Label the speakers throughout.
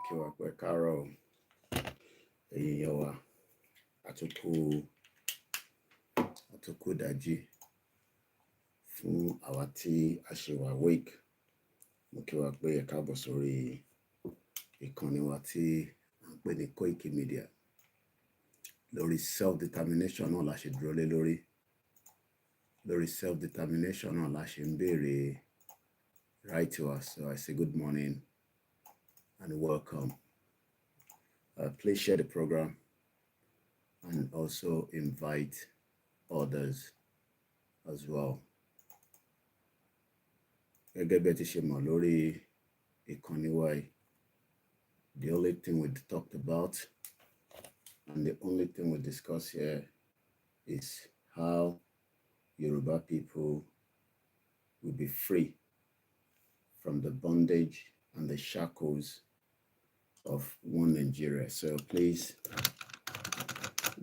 Speaker 1: kí wa pé káàárọ̀ ẹ̀yin yẹn wa àtúkù dájí fún àwa tí a ṣe wà wake. Mo kí wa pé ẹ káàbọ̀ sórí ìkànnì wa tí à ń pè ní Koikimedia. Lórí self-determination náà la ṣe dúró lé lórí. Lórí self-determination náà la ṣe ń béèrè right to us. So I say good morning and welcome. Please share the program and also invite others as well. Gẹ́gẹ́ bí ẹ ti ṣe mọ̀ lórí ìkànnì wa yìí, the only thing we talked about and the only thing we discuss here is how Yoruba people will be free from the bondage and the shackles of one Nigeria. So please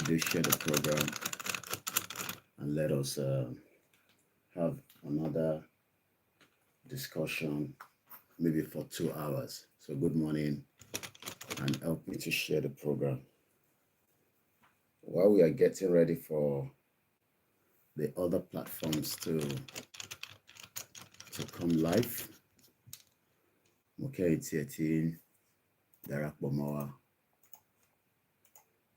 Speaker 1: do share the program and let us have another discussion, maybe for 2 hours. So good morning and help me to share the program. While we are getting ready for the other platforms to come live, okay, it's 18. Darapọ̀ mọ́ wa,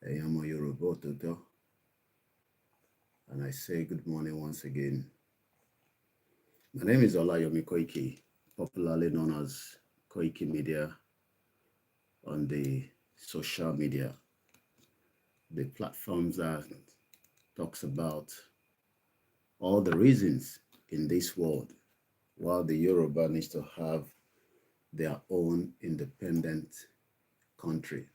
Speaker 1: ẹ̀yin ọmọ Yorùbá òtítọ́, and I say good morning once again. My name is OLAYOMI KOIKI, popularly known as Koikimedia on the social media, the platforms that talks about all the reasons in this world why the Yoruba needs to have their own independent country.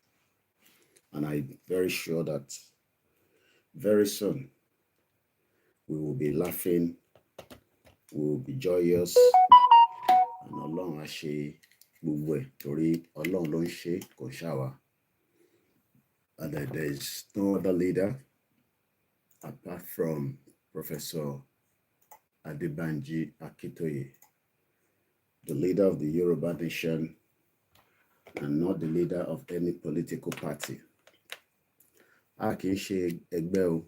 Speaker 1: And I'm very sure that very soon we will be laughing, we will be joyous, and Ọlọ́run á ṣe gbogbo ẹ̀ torí Ọlọ́run ló ń ṣe, kò ṣàwa. And there is no other leader apart from Professor Akintoye, the leader of the Yoruba nation, and not the leader of any political party. A kì í ṣe ẹgbẹ́ o,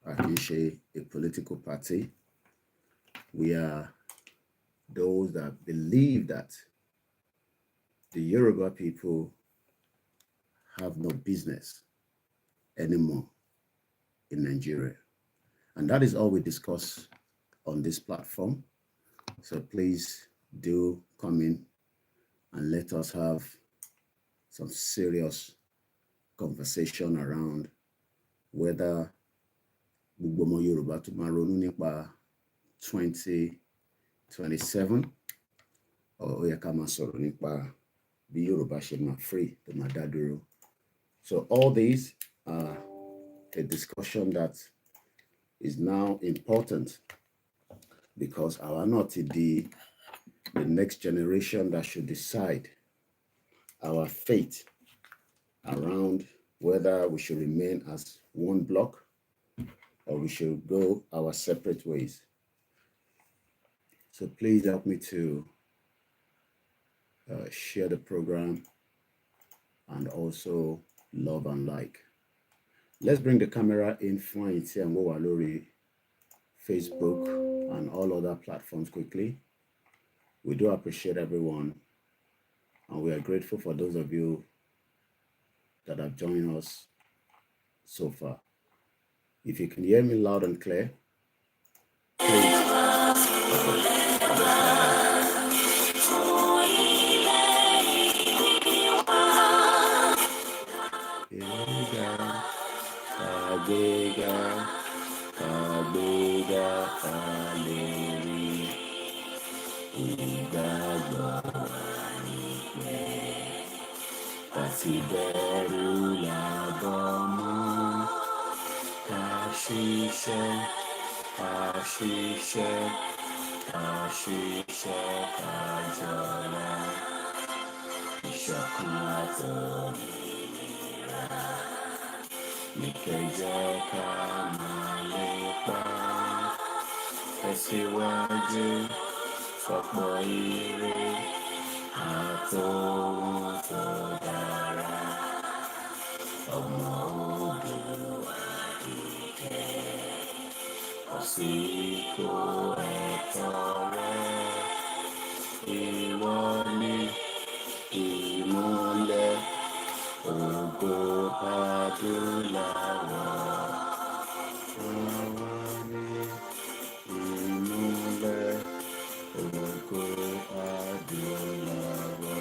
Speaker 1: a kì í ṣe a political party. We are those that believe that the Yoruba people have no business anymore in Nigeria. And that is all we discuss on this platform. So please do come in and let us have some serious conversation around whether gbogbo ọmọ Yorùbá tó máa ronú nípa 2027 or ó yẹ ká máa sọ̀rọ̀ nípa bí Yorùbá ṣe máa free tó máa dá dúró. So all these are a discussion that is now important because àwa náà ti di the next generation that should decide our fate around whether we should remain as one block or we should go our separate ways. So please help me to share the program and also love and like. Let's bring the camera in fún ẹ̀yin tí ẹ ń wò wá lórí Facebook and all other platforms quickly. We do appreciate everyone, and we are grateful for those of you that have joined us so far. If you can hear me loud and clear, please. ọmọ Oòduà dìde, àsìkò ẹ̀tọ́ rẹ, ìwọ ni ìmọ́lẹ̀ ògo adúláwọ̀, àwa ni ìmọ́lẹ̀ ògo adúláwọ̀.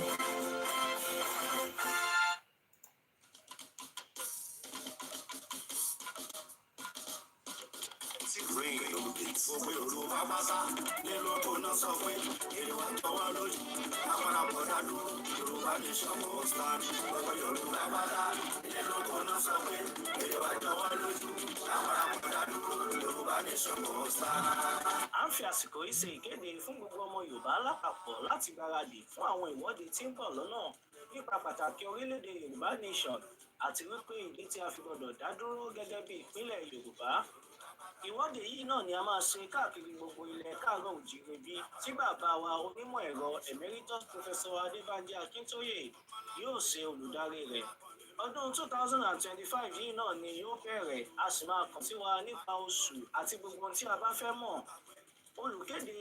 Speaker 2: Gbogbo Yorùbá pátá nílò tó ná sọ pé èrè wá jọwọ́ lójú lápára bọ́dá dúró Yorùbá nation must stand. Gbogbo Yorùbá pátá nílò tó ná sọ pé èrè wá jọwọ́ lójú lápára bọ́dá dúró Yorùbá nation must stand. À ń fi àsìkò yìí ṣe ìkéde fún gbogbo ọmọ Yorùbá lápapọ̀ láti gbáradì fún àwọn ìwọ́de tí ń bọ̀ lọ́nà nípa pàtàkì orílẹ̀-èdè Yorùbá nation àti wípé ìdí tí a fi gbọdọ̀ dá dúró gẹ́gẹ́ bí ìpínlẹ̀ Yorùbá. Ìwọ́de yìí náà ni a máa ṣe káàkiri gbogbo ilẹ̀ káàárọ̀ oòjíire bí tí bàbá wa onímọ̀ ẹ̀rọ emeritus professor Adébánjí Akintoye yóò ṣe olùdarí rẹ̀. Ọdún 2025 yìí náà ni yóò bẹ̀rẹ̀, a sì máa kàn sí wa nípa oṣù àti gbogbo tí a bá fẹ́ mọ̀. Olùkéde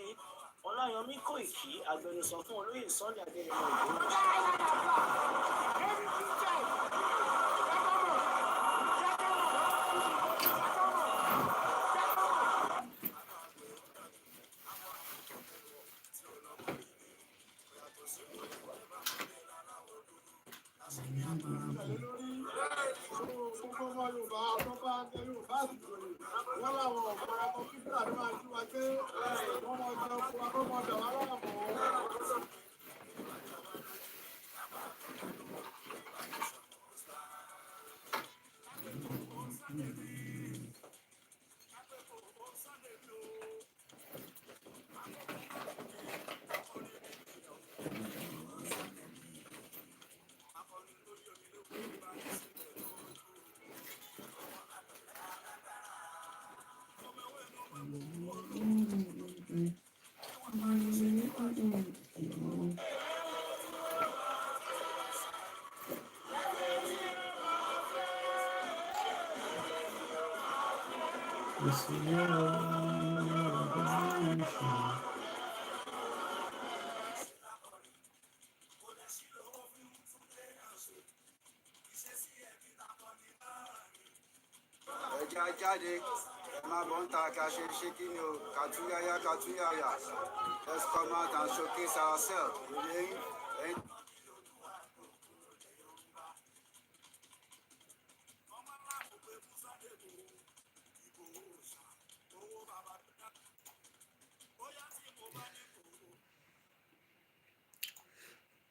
Speaker 2: Ọláyọmí Kóìkì, agbẹnusọ fún olóyè Sunday Adéyẹmọ Ìgbòho. Ẹja jáde, ẹ máa bọ̀ ń ta ká ṣe kí ni o, kàtúyáyá. Let's come out and showcase ourselves.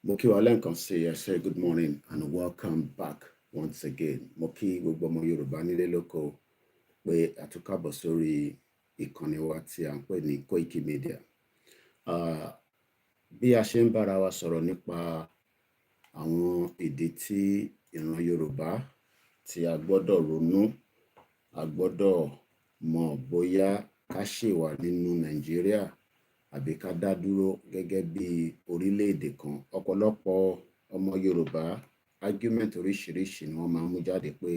Speaker 1: Mo kí wa lẹ́ẹ̀kan sí ẹ ṣé good morning and welcome back once again. Mo kí gbogbo ọmọ Yorùbá nílé lóko pé a tún kábọ̀ sórí ìkànnì wa tí à ń pè ní Koikimedia. Bí a ṣe ń bára wa sọ̀rọ̀ nípa àwọn ìdí tí ìran Yorùbá tí a gbọ́dọ̀ ronú, a gbọ́dọ̀ mọ̀ bóyá ká ṣì wà nínú Nàìjíríà àbí ká dá dúró gẹ́gẹ́ bí orílẹ̀-èdè kan. Ọ̀pọ̀lọpọ̀ ọmọ Yorùbá argument oríṣiríṣi ni wọ́n máa ń mú jáde pé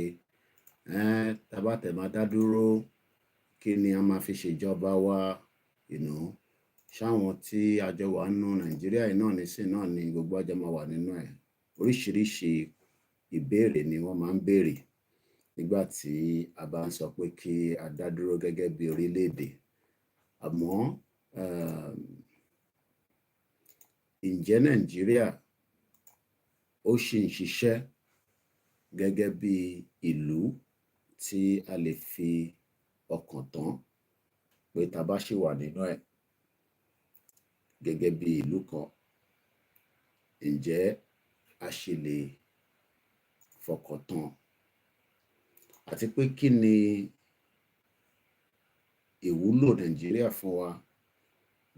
Speaker 1: tá bá tẹ̀ máa dá dúró, kí ni a máa fi ṣèjọba wa, ṣáwọn tí a jọ wà nínú Nàìjíríà yìí náà nísìn náà ni gbogbo àjọ máa wà nínú ẹ̀. Oríṣiríṣi ìbéèrè ni wọ́n máa ń béèrè nígbà tí a bá ń sọ pé kí a dá dúró gẹ́gẹ́ bí orílẹ̀-èdè. Àmọ́ ǹjẹ́ Nàìjíríà ó ṣì ń ṣiṣẹ́ gẹ́gẹ́ bí ìlú tí a lè fi ọkàn tán pé tá bá ṣì wà nínú ẹ̀ gẹ́gẹ́ bí ìlú kan, ǹjẹ́ a ṣì lè fọkàn tán? Àti pé kí ni ìwúlò Nàìjíríà fún wa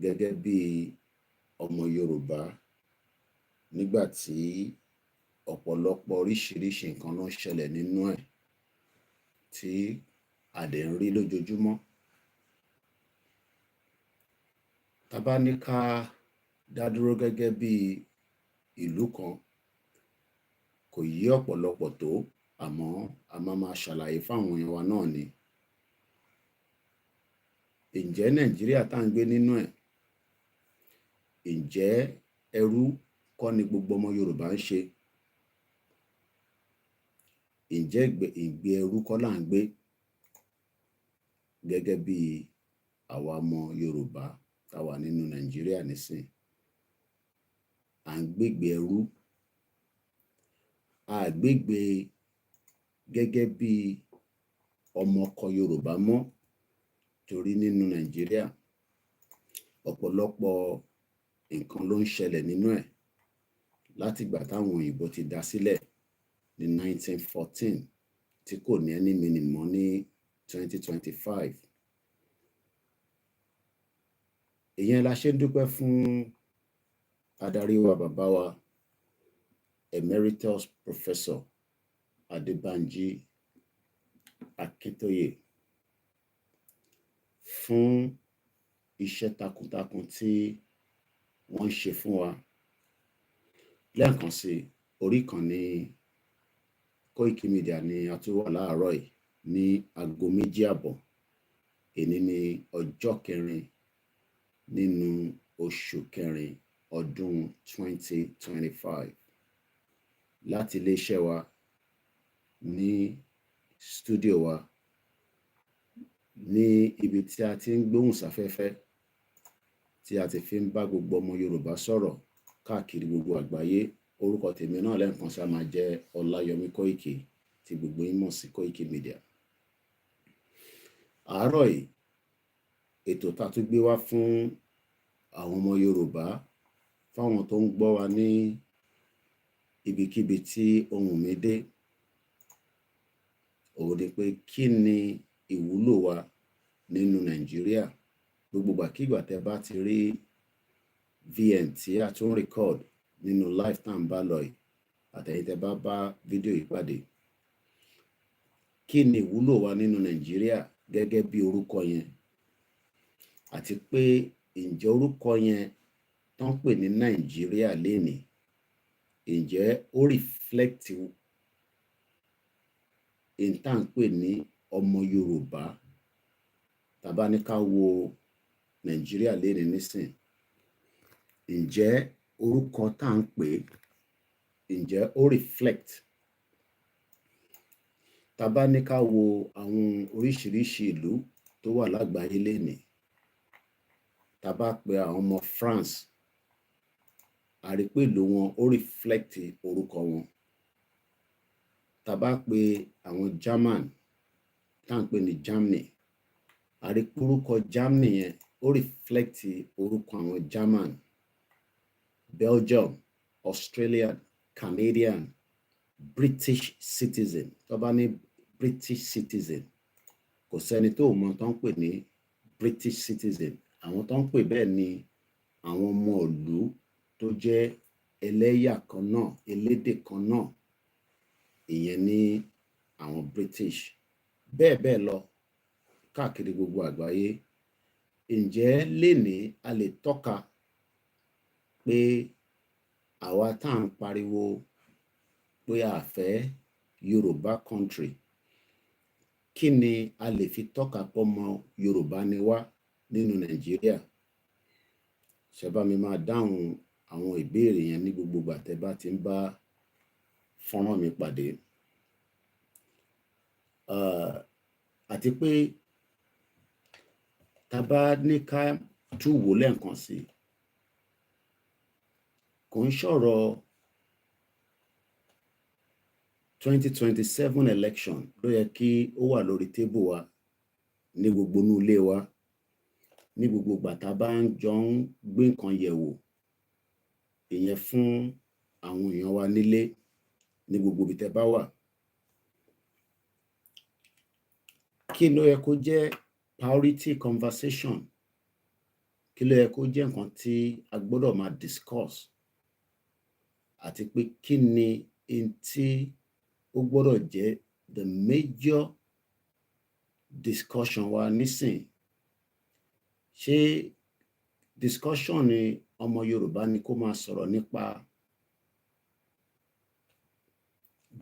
Speaker 1: gẹ́gẹ́ bí ọmọ Yorùbá nígbà tí ọ̀pọ̀lọpọ̀ oríṣiríṣi nǹkan ló ń ṣẹlẹ̀ nínú ẹ̀ tí a dẹ̀ ń rí lójoojúmọ́. Tá bá ní ká dá dúró gẹ́gẹ́ bí ìlú kan, kò yé ọ̀pọ̀lọpọ̀ tó. àmọ́ a máa ṣàlàyé fáwọn èèyàn wa náà ni. Ǹjẹ́ Nàìjíríà tá à ń gbé nínú ẹ̀, ǹjẹ́ ẹrú kọ́ ni gbogbo ọmọ Yorùbá ń ṣe? Ǹjẹ́ ìgbé ẹrú kọ́ là ń gbé gẹ́gẹ́ bí àwa ọmọ Yorùbá tá wà nínú Nàìjíríà nísìn? À ń gbégbé ẹrú, a gbégbé gẹ́gẹ́ bí ọmọ ọkọ Yorùbá mọ́, torí nínú Nàìjíríà ọ̀pọ̀lọpọ̀ nǹkan ló ń ṣẹlẹ̀ nínú ẹ̀ láti ìgbà táwọn òyìnbó ti dá sílẹ̀ ní 1914 tí kò ní any meaning mọ́ ní 2025. Ìyẹn la ṣe ń dúpẹ́ fún adarí wa, bàbá wa Emeritus Professor Adébánjí Akintoye, fún iṣẹ́ takuntakun tí wọ́n ń ṣe fún wa. Lẹ́ẹ̀kan sí, orí ìkànnì Koikimedia ni a tún wà láàárọ̀ yìí ní aago 2:30. Èní ni ọjọ́ 4 nínú oṣù 4 ọdún 2025. Láti iléeṣẹ́ wa ní stúdíò wa ní ibi tí a ti ń gbóhùn sáfẹ́fẹ́, tí a ti fi ń bá gbogbo ọmọ Yorùbá sọ̀rọ̀ káàkiri gbogbo àgbáyé. Orúkọ tèmi náà lẹ́ẹ̀kan sí máa jẹ́ Ọláyọmí Kóìkì, tí gbogbo yín mọ̀ sí Koikimedia. Àárọ̀ yìí, ètò tá tún gbé wá fún àwọn ọmọ Yorùbá, fáwọn tó ń gbọ́ wa ní ibikíbi tí ohùn mi dé, òun ni pé kí ni ìwúlò wa nínú Nàìjíríà? Gbogbo ìgbàkígbà tẹ́ bá ti rí VN tí a tún record nínú lifetime bá lọ yìí, àtẹ̀yìn tẹ́ bá bá fídíò yìí pàdé, kí ni ìwúlò wa nínú Nàìjíríà gẹ́gẹ́ bí orúkọ yẹn? Àti pé ǹjẹ́ orúkọ yẹn tán pè ní Nàìjíríà lénìí, ǹjẹ́ ó reflect in tá à ń pè ní ọmọ Yorùbá? Tàbá ní ká wo Nàìjíríà lénìí nísìn, ǹjẹ́ orúkọ tá à ń pè, ǹjẹ́ ó reflect? Tàbá ní ká wo àwọn oríṣiríṣi ìlú tó wà lágbàáyé lénìí, tàbá pe àwọn ọmọ France, a rí pé ìlú wọn ó reflect orúkọ wọn. Tàbá pe àwọn German tá à ń pè ní Germany, a rí pé orúkọ Germany yẹn ó reflect orúkọ àwọn German. Belgium, Australian, Canadian, British citizen. Tó bá ní British citizen, kò sẹ́ni tó mọ̀ tó ń pè ní British citizen. Àwọn tó ń pè bẹ́ẹ̀ ni àwọn ọmọ ìlú tó jẹ́ ẹlẹ́yà kan náà, elédè kan náà, ìyẹn ní àwọn British. Bẹ́ẹ̀ bẹ́ẹ̀ lọ káàkiri gbogbo àgbáyé. Ǹjẹ́ lénìí a lè tọ́ka pé àwa tá à ń pariwo pé a fẹ́ Yorùbá country, kí ni a lè fi tọ́ka pọ́mọ Yorùbá ni wá nínú Nàìjíríà? Ṣé bá mi máa dáhùn àwọn ìbéèrè yẹn ní gbogbo ìgbà tẹ́ bá ti ń bá fọ́nrán mi pàdé. Àti pé tá bá ní ká tún wò lẹ́ẹ̀kan sí, kò ń ṣọ̀rọ̀ 2027 election ló yẹ kí ó wà lórí tébù wa ní gbogbo inú ilé wa, ní gbogbo ìgbà tá bá ń jọ ń gbé nǹkan yẹ̀wò, ìyẹn fún àwọn èèyàn wa nílé ní gbogbo ibi tẹ́ bá wà. Kí ló yẹ kó jẹ́ priority conversation? Kí ló yẹ kó jẹ́ nǹkan tí a gbọ́dọ̀ máa discuss? Àti pé kí ni n tí ó gbọ́dọ̀ jẹ́ the major discussion wa nísìn? Ṣé discussion ni ọmọ Yorùbá ni kó máa sọ̀rọ̀ nípa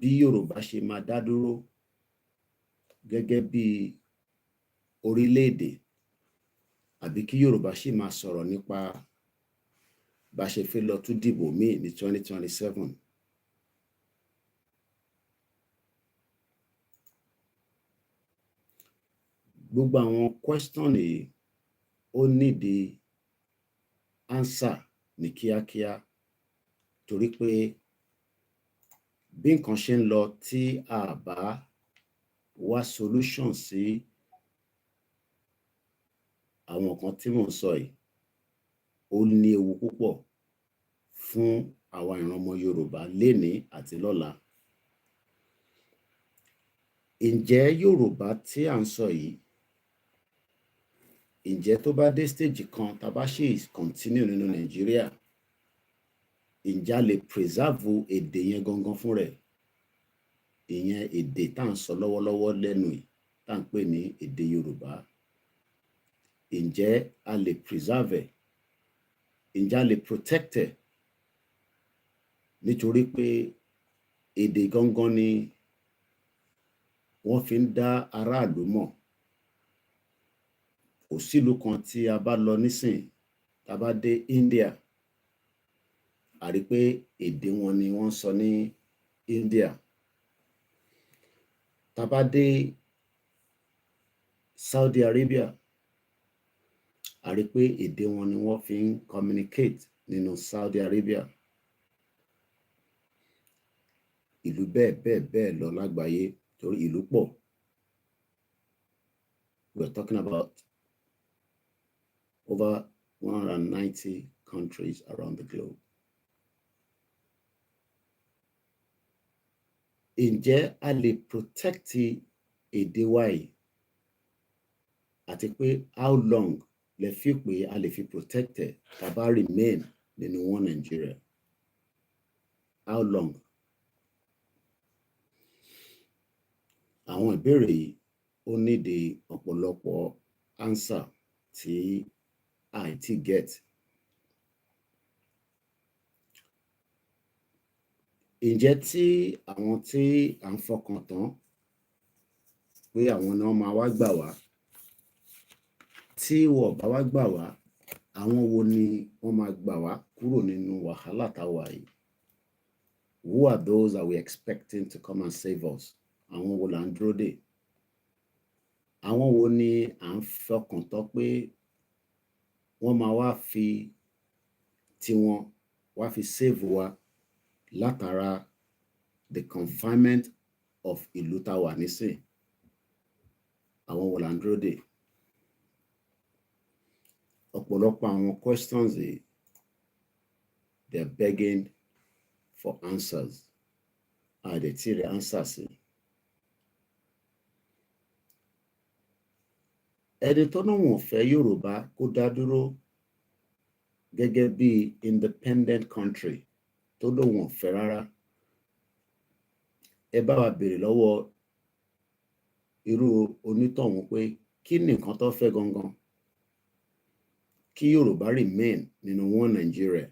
Speaker 1: bí Yorùbá ṣe máa dá dúró gẹ́gẹ́ bí orílẹ̀-èdè, àbí kí Yorùbá ṣì máa sọ̀rọ̀ nípa bá ṣe fẹ́ lọ tún dìbò míì ní 2027. Gbogbo àwọn question yìí ó nídìí answer ní kíákíá, torí pé bí nǹkan ṣe ń lọ tí a bá wá solution sí àwọn nǹkan tí mò ń sọ yìí, ó ní ewu púpọ̀ fún àwa ìran ọmọ Yorùbá lénìí àti lọ́la. Ǹjẹ́ Yorùbá tí à ń sọ yìí, ǹjẹ́ tó bá dé stage kan tá a bá ṣì continue nínú Nàìjíríà, ǹjẹ́ a lè preserve èdè yẹn gangan fún rẹ̀, ìyẹn èdè tá à ń sọ lọ́wọ́lọ́wọ́ lẹ́nu yìí tá à ń pè ní èdè Yorùbá, ǹjẹ́ a lè preserve ẹ̀, ǹjẹ́ a lè protect ẹ̀, nítorí pé èdè gangan ni wọ́n fi ń dá aráàlú mọ̀. Kò sílùú kan tí a bá lọ nísìn, tá a bá dé India, a rí pé èdè wọn ni wọ́n ń sọ ní India. Tá a bá dé Saudi Arabia, a rí pé èdè wọn ni wọ́n fi ń communicate nínú Saudi Arabia. Ìlú bẹ́ẹ̀ bẹ́ẹ̀ bẹ́ẹ̀ lọ lágbàáyé, torí ìlú pọ̀. We're talking about over 190 countries around the globe. Ǹjẹ́ a lè protect èdè wa yìí? Àti pé how long lẹ fi pé a lè fi protect ẹ̀ tá a bá remain nínú one Nigeria? How long? Àwọn ìbéèrè yìí ó nídìí ọ̀pọ̀lọpọ̀ answer tí I ti get. Ǹjẹ́ tí àwọn tí à ń fọkàn tán pé àwọn náà máa wá gbà wá, tí wọ́n bá wá gbà wá, àwọn wo ni wọ́n máa gbà wá kúrò nínú wàhálà táwa yìí? Who are those that we expecting to come and save us? Àwọn wo là ń dúró dè? Àwọn wo ni à ń fọkàn tán pé wọ́n máa wá fi tiwọn wá fi save wa látara the confinement of ìlú tá a wà nísìn? Àwọn wo là ń dúró dè? Ọ̀pọ̀lọpọ̀ àwọn questions yìí, they're begging for answers. Dẹ̀ tí rí answer sí. Ẹni tó náà wọ́n fẹ́ Yorùbá kó dá dúró gẹ́gẹ́ bí independent country, tó lóun ò fẹ́ rárá, ẹ bá wa béèrè lọ́wọ́ irú onítọ̀hún pé kí ni nǹkan tó fẹ́ gangan? Kí Yorùbá remain nínú one Nigeria,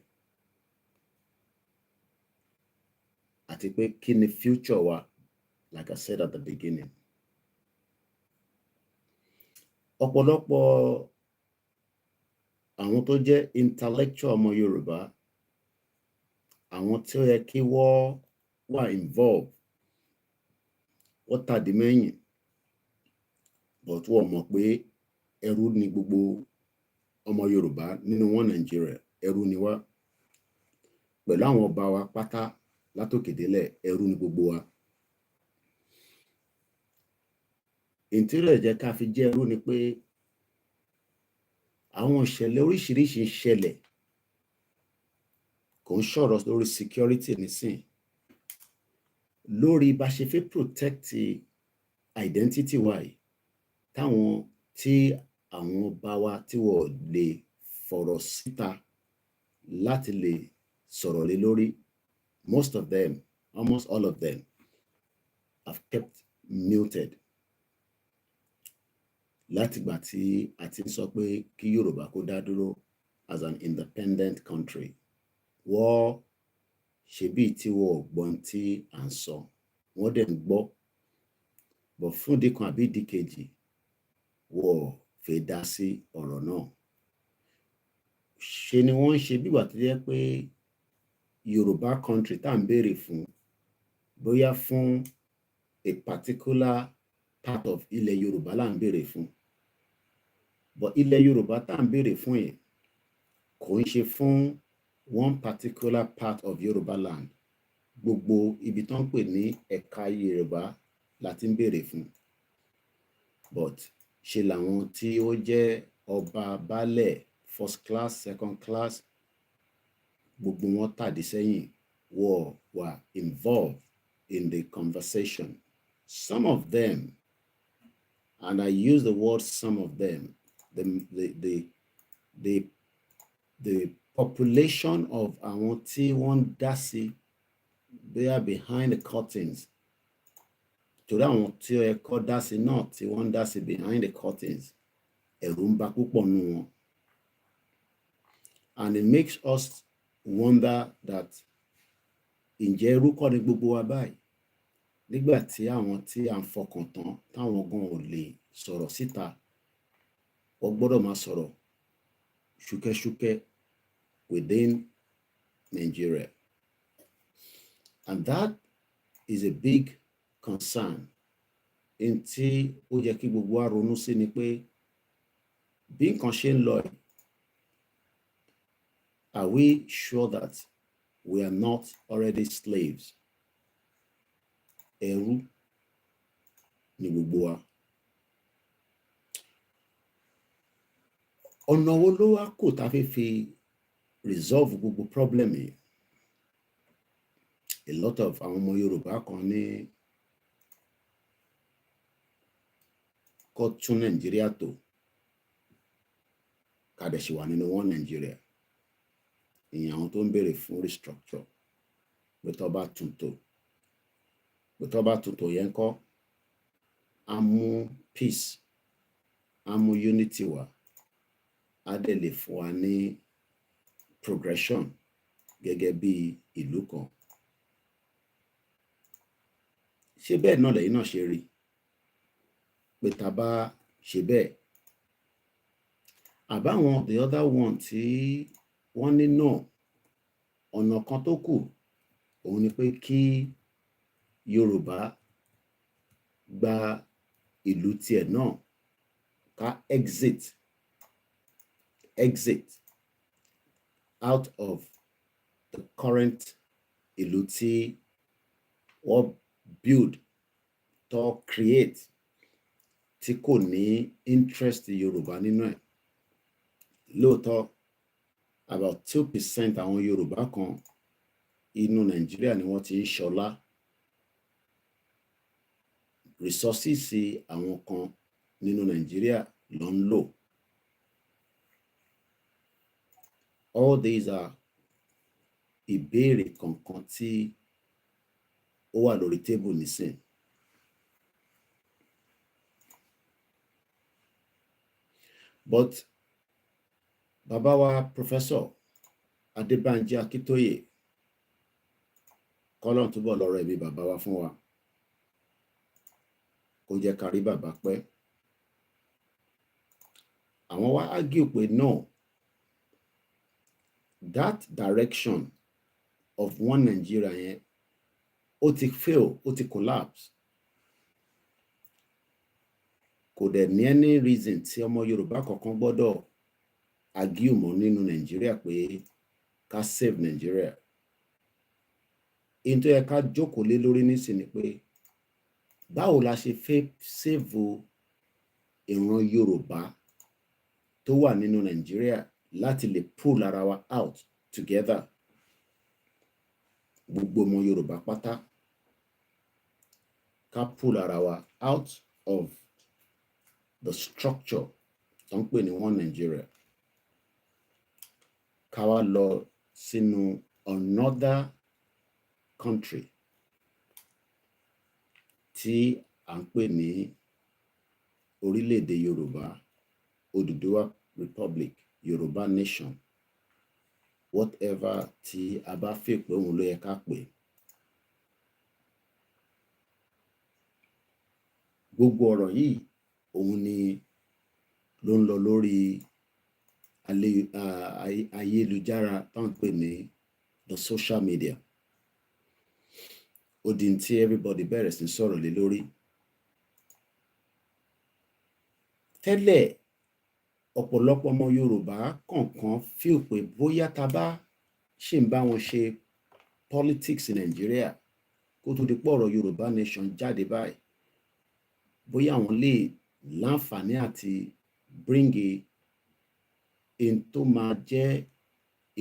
Speaker 1: àti pé kí ni future wa, like I said at the beginning. Ọ̀pọ̀lọpọ̀ àwọn tó jẹ́ intellectual ọmọ Yorùbá, àwọn tí ó yẹ kí wọ́n wà involved, wọ́n tàdí mẹ́yìn, but wọ́n mọ̀ pé ẹrú ni gbogbo ọmọ Yorùbá nínú one Nigeria, ẹrú ni wá. Pẹ̀lú àwọn ọba wa pátá látòkè délẹ̀, ẹrú ni gbogbo wa. Ìtírẹ̀ jẹ́ ká fi jẹ́ ẹrú ni pé àwọn ìṣẹ̀lẹ̀ oríṣiríṣi ṣẹlẹ̀, kò ń sọ̀rọ̀ lórí security nísìn, lórí bá ṣe fẹ́ protect identity wa yìí, táwọn tí àwọn ọba wa tí wọ́n lè fọ̀rọ̀ síta láti lè sọ̀rọ̀ lé lórí. Most of them, almost all of them, have kept muted látìgbà tí a ti ń sọ pé kí Yorùbá kó dá dúró as an independent country. Wọ́n ṣe bí tí wọ́n gbọ́n tí à ń sọ. wọ́n dẹ̀ ń gbọ́, bọ̀ fún ìdí kan àbí ìdí kejì wọ́n fẹ́ dá sí ọ̀rọ̀ náà. Ṣe ni wọ́n ń ṣe bí ìgbà tó jẹ́ pé Yorùbá country tá à ń béèrè fún, bóyá fún a particular part of ilẹ̀ Yorùbá là ń béèrè fún. But ilẹ̀ Yorùbá tá à ń béèrè fún yẹn kò ń ṣe fún one particular part of Yorùbá land. Gbogbo ibi tó ń pè ní ẹ̀ka Yorùbá la ti ń béèrè fún. But ṣe làwọn tí ó jẹ́ ọba baálẹ̀ first class, second class, gbogbo wọn tàdí sẹ́yìn, wọ́n were involved in the conversation. Some of them, and I use the word some of them, the population of àwọn tí wọ́n dá sí, they are behind the curtains. Torí àwọn tí ó yẹ kó dá sí náà tí wọ́n dá sí behind the curtains, ẹ̀rù ń bà púpọ̀ nínú wọn. And it makes us wonder that ǹjẹ́ irú kọ́ ni gbogbo wa báyìí? Nígbà tí àwọn tí à ń fọkàn tán táwọn gan ò lè sọ̀rọ̀ síta, wọ́n gbọ́dọ̀ máa sọ̀rọ̀ ṣúkẹ́ṣúkẹ́ within Nigeria. And that is a big concern. In tí ó yẹ kí gbogbo wa ronú sí ni pé bí nǹkan ṣe ń lọ, are we sure that we are not already slaves? Ẹrú ni gbogbo wa. Ọ̀nà wo ló wá kù tá a fi resolve gbogbo problem yìí? A lot of àwọn ọmọ Yorùbá kan ní kó tún Nàìjíríà tò, ká dẹ̀ ṣì wà nínú wọn Nàìjíríà. Ìyẹn àwọn tó ń béèrè fún restructure, pé tó bá tún tò yẹn kọ́, á mú peace, á mú unity wá, á dẹ̀ lè fún wa ní progression gẹ́gẹ́ bí ìlú kan. Ṣé bẹ́ẹ̀ náà lẹ́yìn náà ṣe rí? Pé tá bá ṣe bẹ́ẹ̀, àbáwọn the other one tí wọ́n ní náà, ọ̀nà kan tó kù òun ni pé kí Yorùbá gba ìlú tiẹ̀ náà, ká exit out of the current ìlú tí wọ́n build tó create tí kò ní interest Yorùbá nínú ẹ̀. Lóòótọ́ about 2% àwọn Yorùbá kan inú Nàìjíríà ni wọ́n ti ń ṣọlá. Resources àwọn kan nínú Nàìjíríà ló ń lò. All these are ìbéèrè kankan tí ó wà lórí table nísìn. But bàbá wa Professor Adébánjí Akintoye, kọ́lọ́n túbọ̀ lọ́rọ̀ ẹ̀mí bàbá wa fún wa, kó jẹ́ ká rí bàbá pẹ́. Àwọn wá argue pé no, that direction of one Nigeria yẹn ó ti fail, ó ti collapse. Kò dẹ̀ ní any reason tí ọmọ Yorùbá kankan gbọ́dọ̀ argue mọ́ nínú Nàìjíríà pé ká save Nigeria. In tó yẹ ká jókòó lé lórí nísìnyí pé báwo la ṣe fẹ́ save ìran Yorùbá tó wà nínú Nàìjíríà láti lè pull ara wa out together. Gbogbo ọmọ Yorùbá pátá ká pull ara wa out of the structure tó ń pè ní one Nigeria. Ká wá lọ sínú another country tí à ń pè ní orílẹ̀-èdè Yorùbá, Odùduwà Republic, Yorùbá Nation, whatever tí a bá fẹ́ pé òun ló yẹ ká pè. gbogbo ọ̀rọ̀ yìí òun ni ló ń lọ lórí ayélujára tó ń pè ní the social media. Ó di tí everybody bẹ̀rẹ̀ sí sọ̀rọ̀ lé lórí. Tẹ́lẹ̀ ọ̀pọ̀lọpọ̀ ọmọ Yorùbá kọ̀ọ̀kan feel pé bóyá tá bá ṣì ń bá wọn ṣe politics in Nigeria kó tó di pọ̀ ọ̀rọ̀ Yorùbá nation jáde báyìí, bóyá àwọn lè láǹfààní àti bring in tó máa jẹ́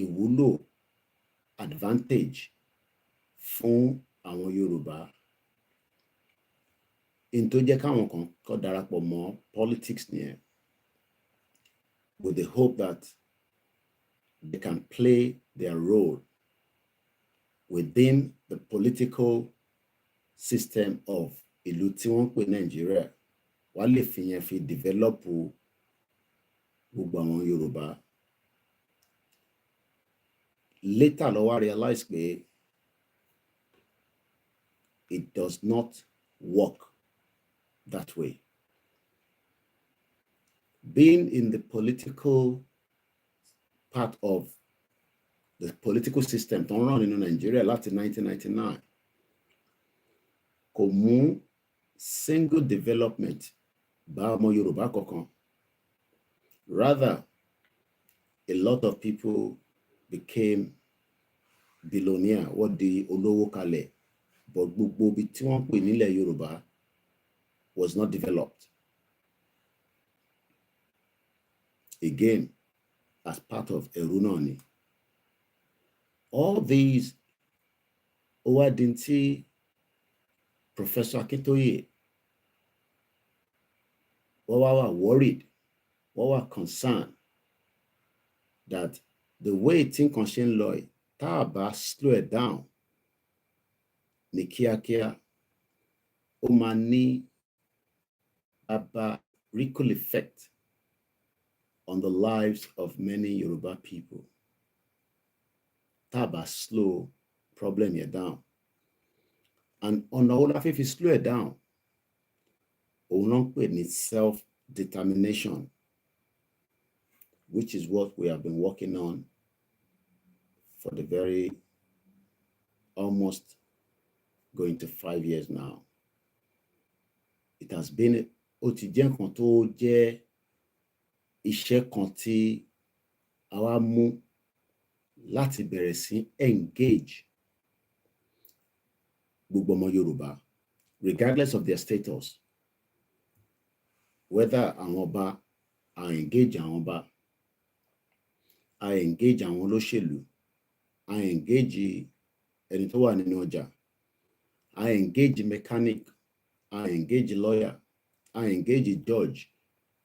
Speaker 1: ìwúlò advantage fún àwọn Yorùbá, in tó jẹ́ káwọn kan kó darapọ̀ mọ́ politics nìyẹn, with the hope that they can play their role within the political system of ìlú tí wọ́n pè Nigeria. Wá lè fi yẹn fi develop gbogbo àwọn Yorùbá. Later ló wá realize pé it does not work that way. Being in the political part of the political system tó ń run nínú Nigeria láti 1999 kò mú single development bá ọmọ Yorùbá kankan. Rather, a lot of people became billionaire, wọ́n di olówó kalẹ̀, but gbogbo ibi tí wọ́n pè nílẹ̀ Yorùbá was not developed. Again, as part of ẹ̀rú náà ni. All these ó wá di tí Professor Akintoye wọ́n wá worried, wọ́n wá concerned that the way tí nǹkan ṣe ń lọ yìí, tá a bá slow it down ní kíákíá, ó máa ní ripple effect on the lives of many Yoruba people. Tá a bá slow problem yẹn down. And ọ̀nà wo la fi slow it down? Òun náà ń pè ní self-determination, which is what we have been working on for the very almost going to 5 years now. It has been ó ti jẹ́ nǹkan tó jẹ́ iṣẹ́ kan tí a wá mú láti bẹ̀rẹ̀ sí engage gbogbo ọmọ Yorùbá, regardless of their status, whether àwọn ọba, I engage àwọn ọba, I engage àwọn olóṣèlú, I engage ẹni tó wà nínú ọjà, I engage mechanic, I engage lawyer, I engage judge,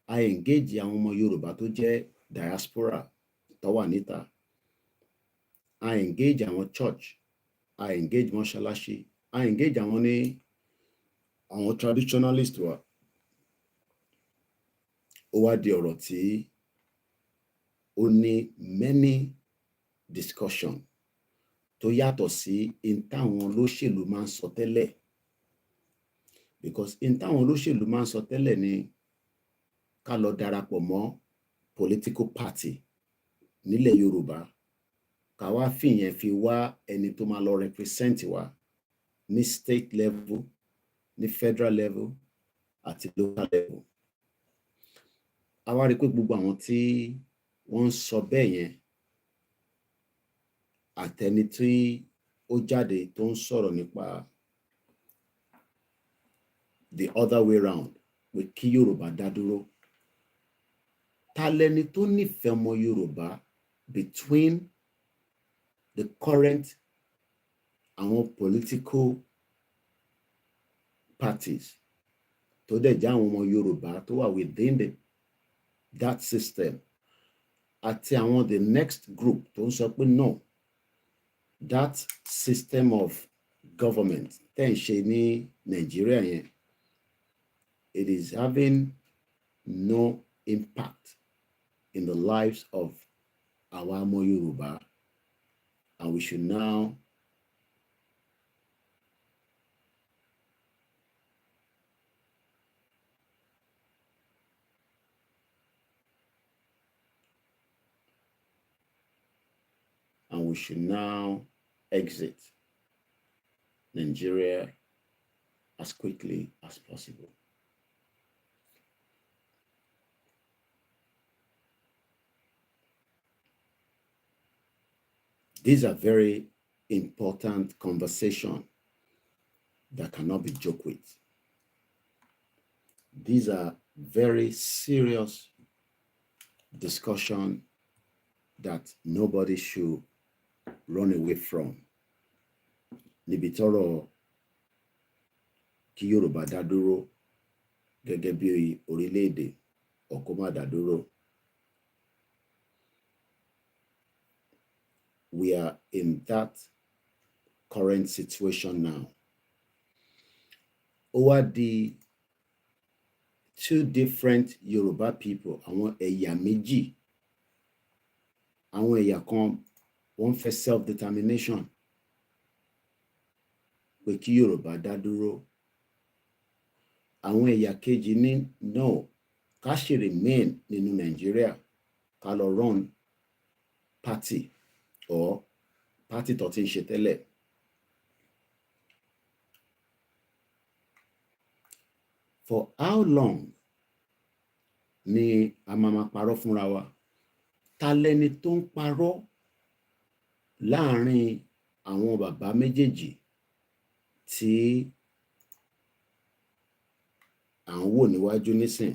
Speaker 1: I engage àwọn ọmọ Yorùbá tó jẹ́ diaspora tó wà níta, I engage àwọn church, I engage mọ́ṣáláṣí, I engage àwọn traditionalist wa. Ó wá di ọ̀rọ̀ tí ó ní many discussion tó yàtọ̀ sí in táwọn olóṣèlú máa ń sọ tẹ́lẹ̀. Because in táwọn olóṣèlú máa ń sọ tẹ́lẹ̀ ni ká lọ darapọ̀ mọ́ political party nílẹ̀ Yorùbá, ká wá fìyẹn fi wá ẹni tó máa lọ represent wa ní state level, ní federal level àti local level. A wá rí pé gbogbo àwọn tí wọ́n ń sọ bẹ́ẹ̀ yẹn, àtẹni tí ó jáde tó ń sọ̀rọ̀ nípa the other way round, pé kí Yorùbá dá dúró. Ta lẹni tó nífẹ̀ẹ́ ọmọ Yorùbá between the current àwọn political parties tó dẹ̀ jẹ́ àwọn ọmọ Yorùbá tó wà within that system, àti àwọn the next group tó ń sọ pé no, that system of government tẹ́ ń ṣe ní Nigeria yẹn, it is having no impact in the lives of our ọmọ Yorùbá, and we should now we should now exit Nigeria as quickly as possible. These are very important conversations that cannot be joked with. These are very serious discussions that nobody should run away from. Níbi tọ́rọ̀ kí Yorùbá dá dúró gẹ́gẹ́ bí orílẹ̀-èdè or kó má dá dúró. We are in that current situation now. Ó wá di two different Yoruba people, àwọn ẹ̀yà méjì. Àwọn ẹ̀yà kan wọ́n fẹ́ self-determination pé kí Yorùbá dá dúró. Àwọn ẹ̀yà kejì ní no, ká ṣe remain nínú Nàìjíríà, ká lọ run party or party tó ti ń ṣe tẹ́lẹ̀. For how long ni a máa parọ́ fúnra wa? Ta lẹni tó ń parọ́ láàrin àwọn bàbá méjèèjì tí à ń wò níwájú nísìn?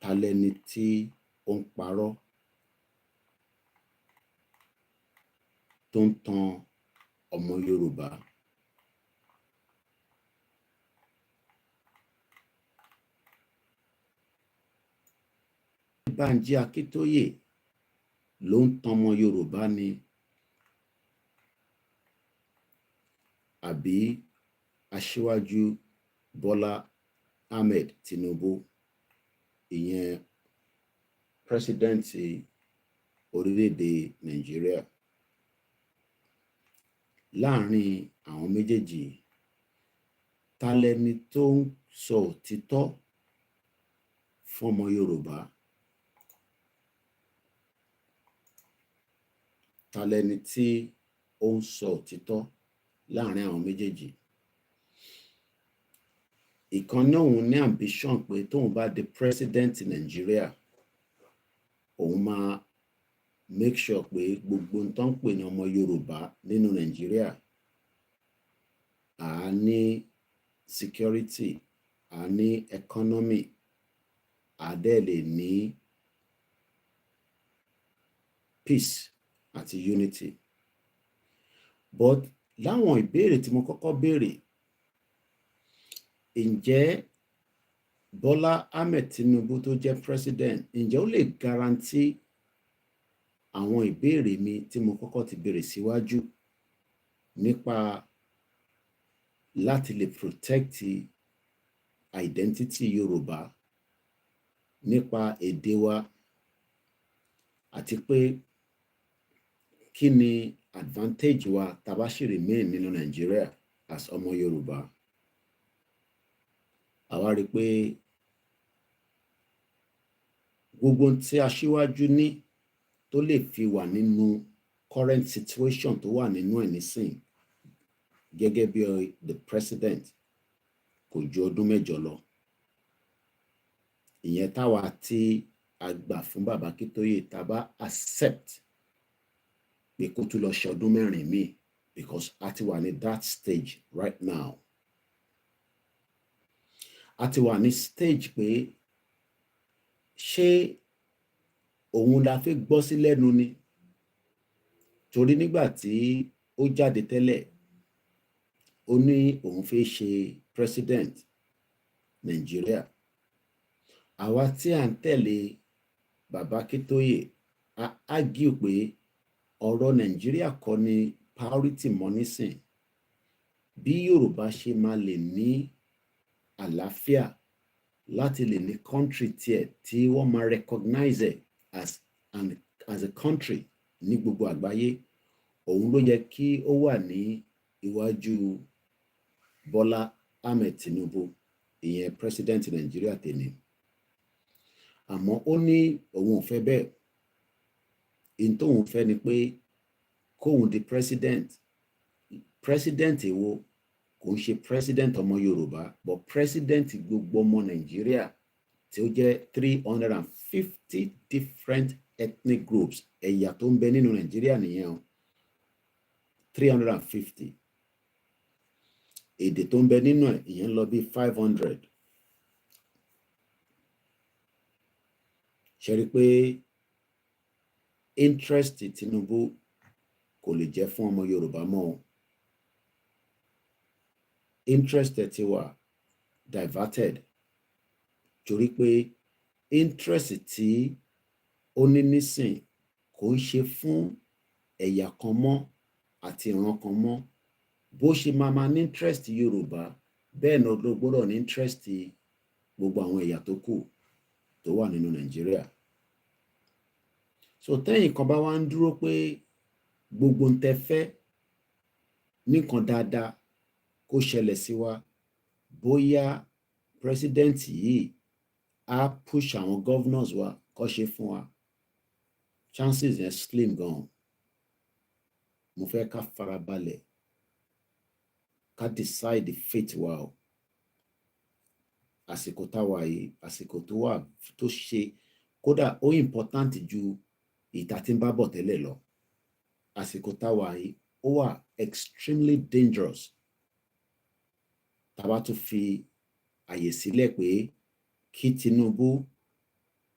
Speaker 1: Ta lẹni tí ó ń parọ́ tó ń tan ọmọ Yorùbá? Bánjí Akintoye ló ń tan ọmọ Yorùbá ni àbí Aṣíwájú Bọ́lá Ahmed Tinubu, ìyẹn pírẹsidẹ́ǹtì orílẹ̀-èdè Nàìjíríà? Láàrin àwọn méjèèjì, ta lẹni tó ń sọ òtítọ́ fún ọmọ Yorùbá? Ta lẹni tí ó ń sọ òtítọ́ láàrin àwọn méjèèjì? Ìkan náà òun ní ambition pé tóun bá di president Nàìjíríà, òun máa make sure pé gbogbo n tó ń pè ní ọmọ Yorùbá nínú Nàìjíríà á ní security, á ní economy, á dẹ̀ lè ní peace àti unity. But láwọn ìbéèrè tí mo kọ́kọ́ béèrè, ǹjẹ́ Bọ́lá Ahmed Tinubu tó jẹ́ president, ǹjẹ́ ó lè guarantee àwọn ìbéèrè mi tí mo kọ́kọ́ ti béèrè síwájú nípa láti lè protect identity Yorùbá, nípa èdè wa, àti pé kí ni advantage wa tá bá ṣì remain nínú Nàìjíríà as ọmọ Yorùbá? Àwa rí pé gbogbo tí Aṣíwájú ní tó lè fi wà nínú current situation tó wà nínú ẹ̀ nísìn gẹ́gẹ́ bí the president kò ju ọdún 8 lọ. Ìyẹn táwa tí a gbà fún bàbá Akintoye tá bá accept pé kó tún lọ ṣe ọdún 4 míì, because a ti wà ní that stage right now. A ti wà ní stage pé ṣé òun la fẹ́ gbọ́ sí lẹ́nu ni? Torí nígbà tí ó jáde tẹ́lẹ̀, ó ní òun fẹ́ ṣe president Nàìjíríà. Àwa tí à ń tẹ̀lé bàbá Akintoye a argue pé ọ̀rọ̀ Nàìjíríà kọ́ ni priority mọ́ nísìn. Bí Yorùbá ṣe máa lè ní àlàáfíà, láti lè ní country tiẹ̀ tí wọ́n máa recognize it as a country ní gbogbo àgbáyé, òun ló yẹ kí ó wà ní iwájú Bọ́lá Ahmed Tinubu, ìyẹn president Nàìjíríà tèmi. Àmọ́ ó ní òun ò fẹ́ bẹ́ẹ̀. in tóun fẹ́ ni pé kóun di president èwo kò ń ṣe president ọmọ Yorùbá but president gbogbo ọmọ Nàìjíríà tí ó jẹ́ 350 different ethnic groups ẹ̀yà tó ń bẹ nínú Nàìjíríà nìyẹn o 350 èdè tó ń bẹ nínú ẹ̀ ìyẹn lọ bí 500 ṣe rí pé interest Tinubu kò lè jẹ́ fún ọmọ Yorùbá mọ́ o interest ti wà diverted torí pé interest tí ó ní nísìn kò ń ṣe fún ẹ̀yà kan mọ́ àti ìran kan mọ́ bó ṣe máa ní interest Yorùbá bẹ́ẹ̀ náà ló gbọ́dọ̀ ní interest gbogbo àwọn ẹ̀yà tó kù tó wà nínú Nàìjíríà so tẹ́yìn kan bá wá ń dúró pé gbogbo ń tẹ́ fẹ́ nìkan dáadáa kó ṣẹlẹ̀ sí wa bóyá president yìí á push àwọn governors wa kó ṣe fún wa chances yẹn slim gan mo fẹ́ ká farabalẹ̀ ká decide the fate wa o àsìkò táwa yìí àsìkò tó wà tó ṣe kódà ó important ju ìta tí ń bá bọ̀ tẹ́lẹ̀ lọ àsìkò táwa yìí ó wà extremely dangerous tàbá tún fi àyè sílẹ̀ pé kí Tinubu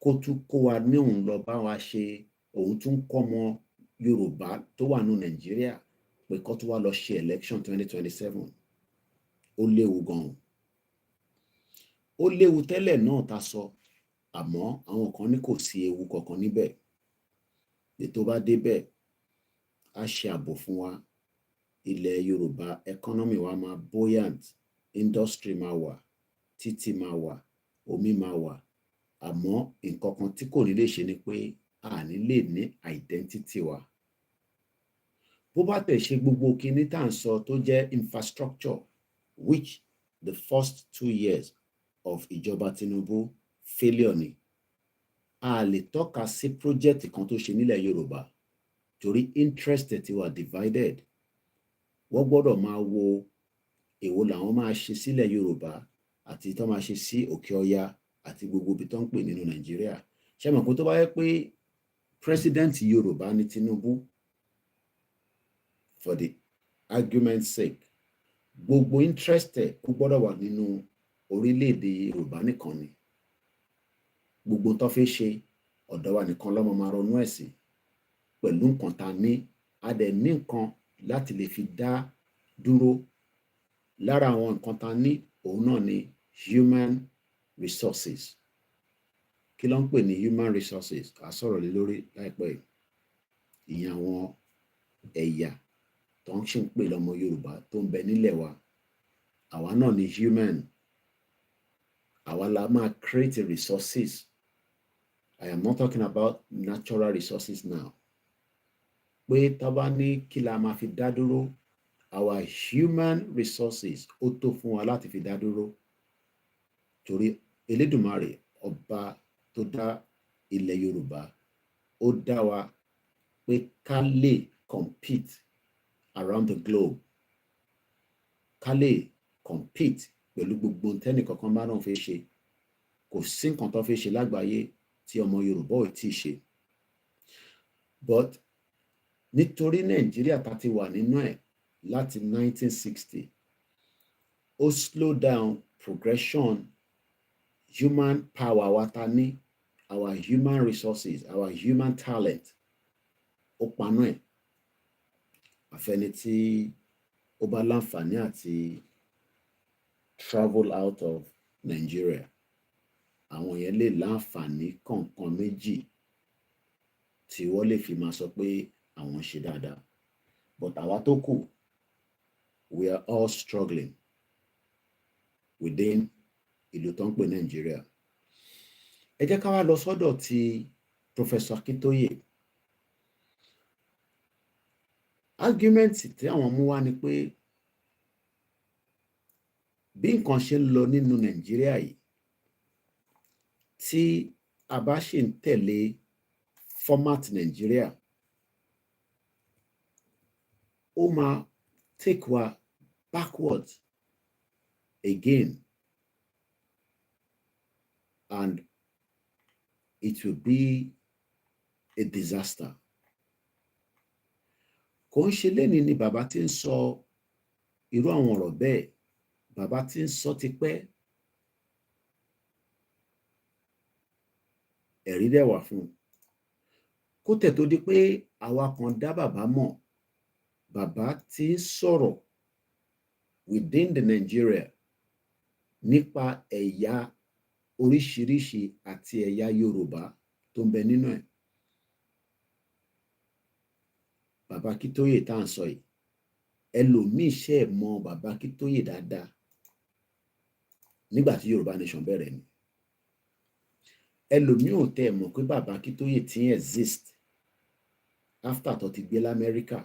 Speaker 1: kó tún kó wa ní òun lọ bá wa ṣe òun tún kọ́ ọmọ Yorùbá tó wà ní Nàìjíríà pé kó tún wá lọ ṣe election 2027 ó léwu gan ó léwu tẹ́lẹ̀ náà ta sọ àmọ́ àwọn kan ní kò sí ewu kankan níbẹ̀ ètò bá débẹ̀ á ṣe ààbò fún wa ilẹ̀ Yorùbá economy wa máa buoyant industry máa wà títì máa wà omi máa wà àmọ́ nǹkan kan tí kò ní lè ṣe ni pé a ní lè ní identity wa bó bá tẹ̀ ṣe gbogbo kinní tá à ń sọ tó jẹ́ infrastructure which the first 2 years of ìjọba Tinubu failure ni a lè tọ́ka sí project kan tó ṣe nílẹ̀ Yorùbá torí interest ti wà divided wọ́n gbọ́dọ̀ máa wo èwo làwọn máa ṣe sílẹ̀ Yorùbá àti tó máa ṣe sí Òkè Ọya àti gbogbo ibi tó ń pè nínú Nàìjíríà ṣé mọ̀ pé tó bá yẹ pé president Yorùbá ní Tinubu for the argument's sake gbogbo interest kò gbọ́dọ̀ wà nínú orílẹ̀-èdè Yorùbá nìkan ni gbogbo tó fẹ́ ṣe ọ̀dọ̀ wa nìkan lọ́mọ máa ronú ẹ̀ sí pẹ̀lú nǹkan ta ní a dẹ̀ ní nǹkan láti lè fi dá dúró lára àwọn nǹkan ta ní òun náà ni human resources kí ló ń pè ní human resources a sọ̀rọ̀ lé lórí láìpẹ́ ìyẹn àwọn ẹ̀yà tó ń ṣe ń pè lọ́mọ Yorùbá tó ń bẹ nílẹ̀ wa àwa náà ni human àwa la máa create resources I am not talking about natural resources now pé tá bá ní kí la máa fi dá dúró our human resources ó tó fún wa láti fi dá dúró torí Elédùmarè ọba tó dá ilẹ̀ Yorùbá ó dá wa pé ká lè compete around the globe ká lè compete pẹ̀lú gbogbo tẹ́nìkankan bá náà fẹ́ ṣe kò sí nǹkan tó fẹ́ ṣe lágbàáyé tí ọmọ Yorùbá ò tí ì ṣe but nítorí Nàìjíríà tá ti wà nínú ẹ̀ láti 1960 ó slow down progression human power wa ta ní our human resources our human talent ó paná ẹ̀ àfẹni tí ó bá láǹfààní àti travel out of Nigeria àwọn yẹn lè láǹfààní kọ̀ọ̀kan méjì tí wọ́n lè fi máa sọ pé àwọn ṣe dáadáa but àwa tó kù we are all struggling within ìlú tó ń pè Nigeria ẹ jẹ́ ká wá lọ sọ́dọ̀ ti Professor Akintoye argument tí àwọn mú wá ni pé bí nǹkan ṣe ń lọ nínú Nàìjíríà yìí tí a bá ṣe ń tẹ̀lé format Nàìjíríà ó máa take wa backwards again, and it will be a disaster. Kò ń ṣe lénìí ni bàbá tí ń sọ irú àwọn ọ̀rọ̀ bẹ́ẹ̀, bàbá tí ń sọ tipẹ́, ẹ̀rí dẹ̀ wà fún un. Kó tẹ̀ tó di pé àwa kan dá bàbá mọ̀, bàbá tí ń sọ̀rọ̀ within the Nigeria nípa ẹ̀yà oríṣiríṣi àti ẹ̀yà Yorùbá tó ń bẹ nínú ẹ̀. Bàbá Akintoye tá à ń sọ yìí, ẹlòmíì ṣe mọ bàbá Akintoye dáadáa nígbà tí Yorùbá nation bẹ̀rẹ̀ ni. Ẹlòmíì ò tẹ̀ mọ̀ pé bàbá Akintoye ti ń exist after tó ti gbé l'Amẹ́ríkà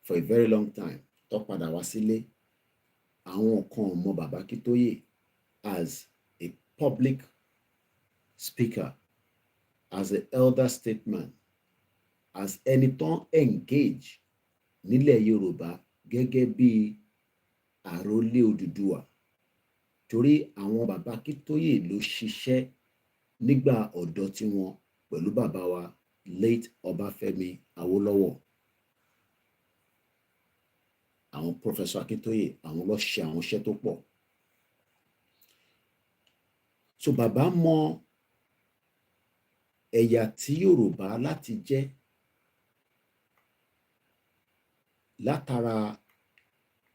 Speaker 1: for a very long time, tó padà wá sílé. Àwọn kan mọ bàbá Akintoye as a public speaker, as an elder statesman, as ẹni tó ń engage nílẹ̀ Yorùbá gẹ́gẹ́ bí àrólé Odùduwà. Torí àwọn bàbá Akintoye ló ṣiṣẹ́ nígbà ọ̀dọ́ tiwọn pẹ̀lú bàbá wa late Ọbáfẹ́mi Awólọ́wọ̀. Àwọn Professor Akintoye, àwọn ló ṣe àwọn iṣẹ́ tó pọ̀. So bàbá mọ ẹ̀yà tí Yorùbá láti jẹ́ látara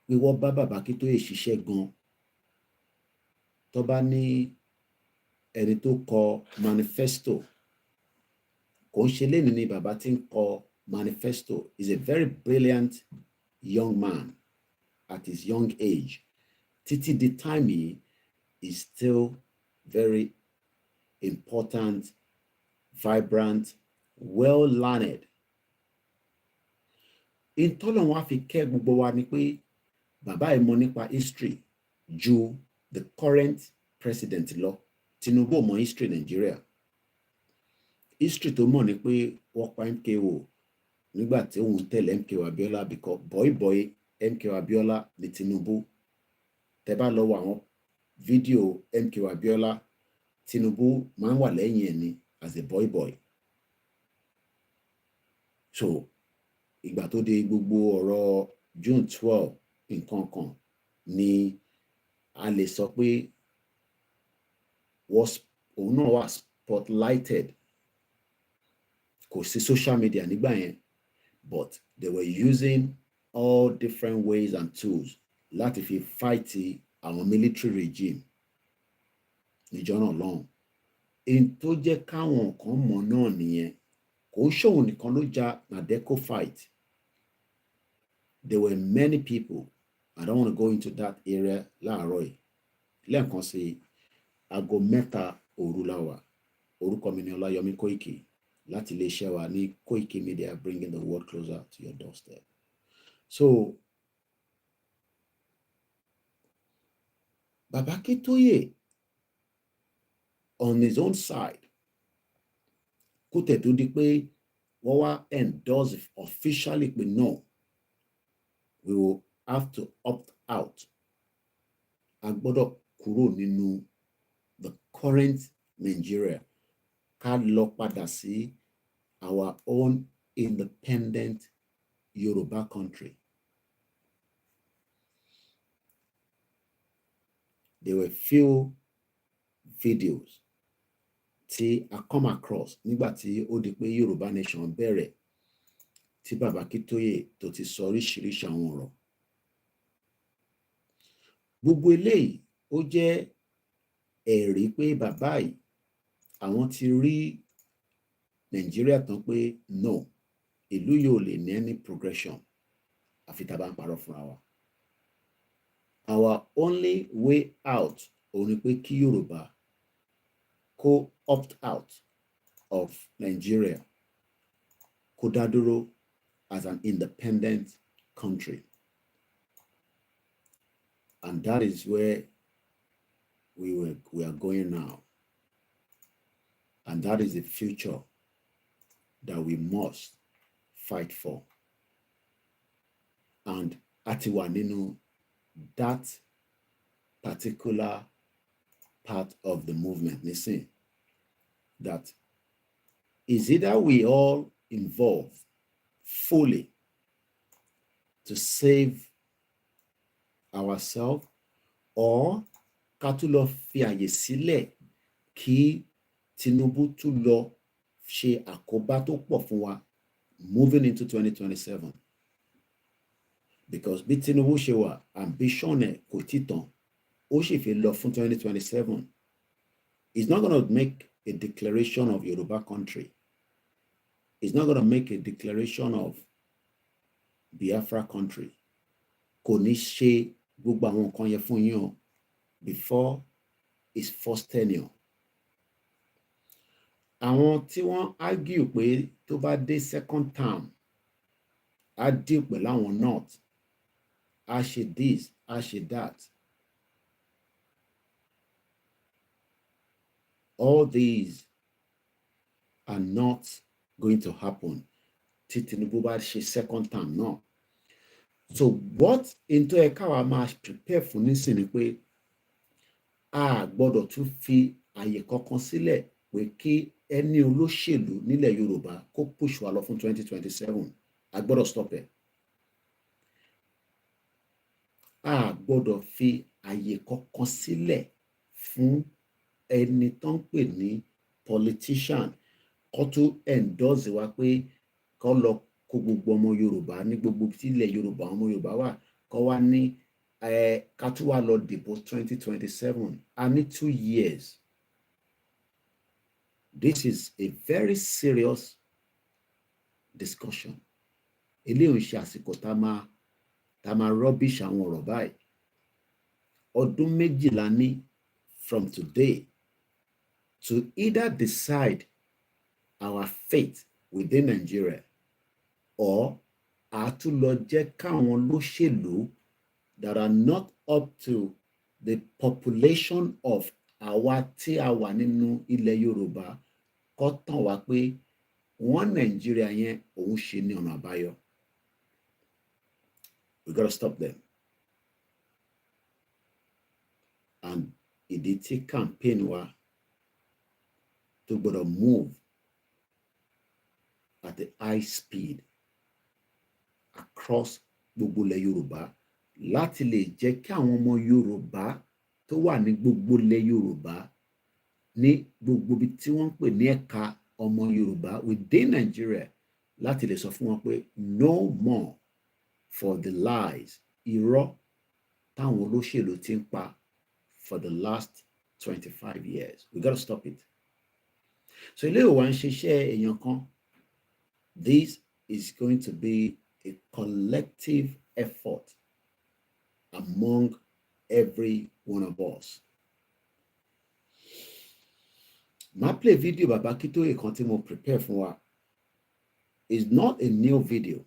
Speaker 1: pé wọ́n bá bàbá Akintoye ṣiṣẹ́ gan. Tó bá ní ẹni tó kọ manifesto, kò ń ṣe lénìí ni bàbá tí ń kọ manifesto. Is a very brilliant young man at his young age. Títí di time yìí is still very important, vibrant, well-learned. Ìtọ́lọ̀ wọn á fi kẹ́ gbogbo wa ni pé bàbá yìí mọ̀ nípa history ju the current president lọ. Tinubu ò mọ̀ history Nigeria. History tó mọ̀ ni pé wọ́n pa MKO nígbà tí òun tẹ̀lé MKO Abiola, because boy MKO Abiola ni Tinubu. Tẹ́ bá lọ wo àwọn fídíò MKO Abiola, Tinubu máa ń wà lẹ́yìn ẹ̀ ni as a boy. So ìgbà tó dé gbogbo ọ̀rọ̀ June 12 nǹkan kan ni a lè sọ pé òun náà wà spotlighted. Kò sí social media nígbà yẹn, but they were using all different ways and tools láti fi fight àwọn military regime níjọ́ náà lọ́hùn. Èyí tó jẹ́ káwọn kan mọ̀ náà nìyẹn. Kò ń ṣòwò nìkan ló ja Nadeco fight. There were many people. I don't want to go into that area láàárọ̀ yìí. Lẹ́ẹ̀kan sí aago mẹ́ta òru la wà. Orúkọ mi ni Olayomi Koiki láti iléeṣẹ́ wa ní Koikimedia, bringing the world closer to your doorstep. So Baba Akintoye on his own side, kó tẹ̀ tó di pé wọ́n wá endorse officially pé no, we will have to opt out. A gbọ́dọ̀ kúrò nínú the current Nigeria, ká lọ padà sí our own independent Yoruba country. There were few videos tí I come across nígbà tí ó di pé Yoruba nation bẹ̀rẹ̀, tí Baba Akintoye tó ti sọ oríṣiríṣi àwọn ọ̀rọ̀. Gbogbo eléyìí ó jẹ́ ẹ̀rí pé bàbá yìí àwọn ti rí Nàìjíríà tán pé no, ìlú yóò lè ní any progression àfi tá a bá ń parọ́ fúnra wa. Our only way out òun ni pé kí Yorùbá kó opt out of Nigeria, kó dá dúró as an independent country. And that is where we are going now. And that is the future that we must fight for. and àti wà nínú that particular part of the movement nísìn that is either we all involve fully to save ourselves or ká tún lọ fi àyè sílẹ̀ kí Tinubu tún lọ ṣe àkóbá tó pọ̀ fún wa moving into 2027. Because bí Tinubu ṣe wà, ambition ẹ̀ kò tí tán, ó sì fi lọ fún 2027. He's not going to make a declaration of Yoruba country. He's not going to make a declaration of Biafra country. Kò ní ṣe gbogbo àwọn nǹkan yẹn fún yín before his first tenure. Àwọn tí wọ́n argue pé tó bá dé second term, á deal pẹ̀lú àwọn north, á ṣe this, á ṣe that. All these are not going to happen tí Tinubu bá ṣe second term náà. So what into ẹ̀ka wa máa prepare fún nísìn ni pé a gbọ́dọ̀ tún fi àyè kankan sílẹ̀ pé kí ẹni olóṣèlú nílẹ̀ Yorùbá kó push wa lọ fún 2027. A gbọ́dọ̀ stop ẹ̀. A gbọ́dọ̀ fi àyè kankan sílẹ̀ fún ẹni tó ń pè ní politician kó tún endorse wa pé kó lọ kó gbogbo ọmọ Yorùbá ní gbogbo tí ilẹ̀ Yorùbá ọmọ Yorùbá wà kó wá ní ká tún wá lọ dìbò 2027. A ní 2 years. This is a very serious discussion. Eléyìí ń ṣe àsìkò tá máa rubbish àwọn ọ̀rọ̀ báyìí. Ọdún méjìlá ní from today to either decide our fate within Nigeria or tún lọ jẹ́ káwọn olóṣèlú that are not up to the population of àwa tí a wà nínú ilẹ̀ Yorùbá kó tàn wá pé wọ́n Nàìjíríà yẹn òun ṣe ní ọ̀nà àbáyọ. We gotta stop them. And ìdí tí campaign wa tó gbọ́dọ̀ move at a high speed across gbogbo ilẹ̀ Yorùbá láti lè jẹ́ kí àwọn ọmọ Yorùbá tó wà ní gbogbo ilẹ̀ Yorùbá ní gbogbo ibi tí wọ́n ń pè ní ẹ̀ka ọmọ Yorùbá within Nigeria láti lè sọ fún wọn pé no more for the lies, irọ́ táwọn olóṣèlú ti ń pa for the last 25 years. We got to stop it. So ilé ìwà ń ṣiṣẹ́ èèyàn kan. This is going to be a collective effort among every one of us. My play video Baba Akintoye kan tí mo prepare fún wa is not a new video,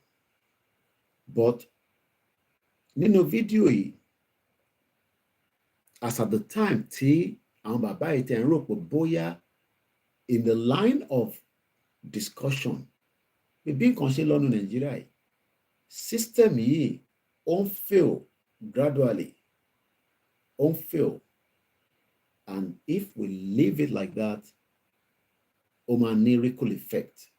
Speaker 1: but nínú video yìí, as at the time tí àwọn bàbá yìí tẹ̀ ń rò pé bóyá in the line of discussion bí nǹkan ṣe lọ́nu Nàìjíríà yìí, system yìí ó ń fail gradually, ó ń fail, and if we leave it like that, ó máa ní ripple effect,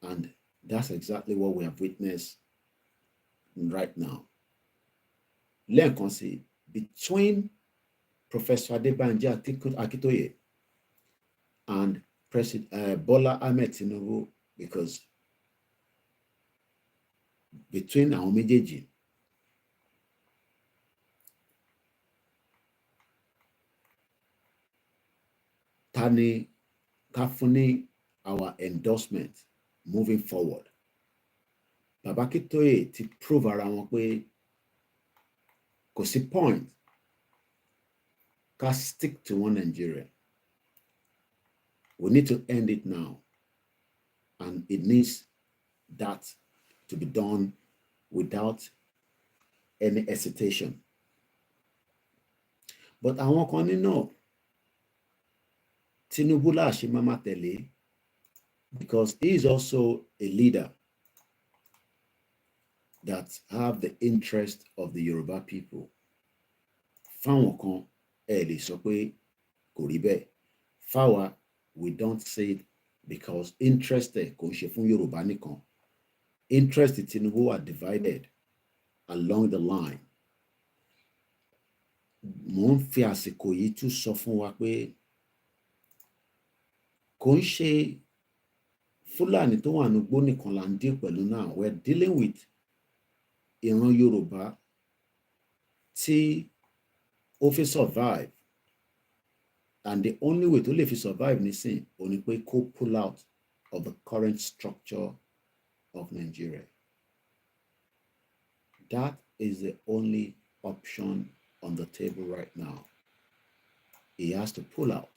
Speaker 1: and that's exactly what we have witnessed right now. Lẹ́ẹ̀kan sí, between Professor Adebanji Akintoye and President Bola Ahmed Tinubu, because between àwọn méjèèjì, ta ni ká fún ní our endorsement moving forward. Baba Akintoye ti prove ara wọn pé kò sí point ká stick to one Nigeria. We need to end it now, and it needs that to be done without any hesitation. But àwọn kan ní no, Tinubu la ṣe máa tẹ̀lé, because he is also a leader. that have the interest of the Yoruba people. Fáwọn kan ẹ lè sọ pé kò rí bẹ́ẹ̀. Fáwa, we don't say it because interest kò ń ṣe fún Yorùbá nìkan. Interest Tinubu are divided along the line. Mo ń fi àsìkò yìí tún sọ fún wa pé kò ń ṣe Fúlàní tó wà nígbó nìkan là ń dé pẹ̀lú náà. We're dealing with ìran Yorùbá tí ó fi survive, and the only way tó lè fi survive nísìn ò ní pé kó pull out of the current structure of Nigeria. That is the only option on the table right now. He has to pull out,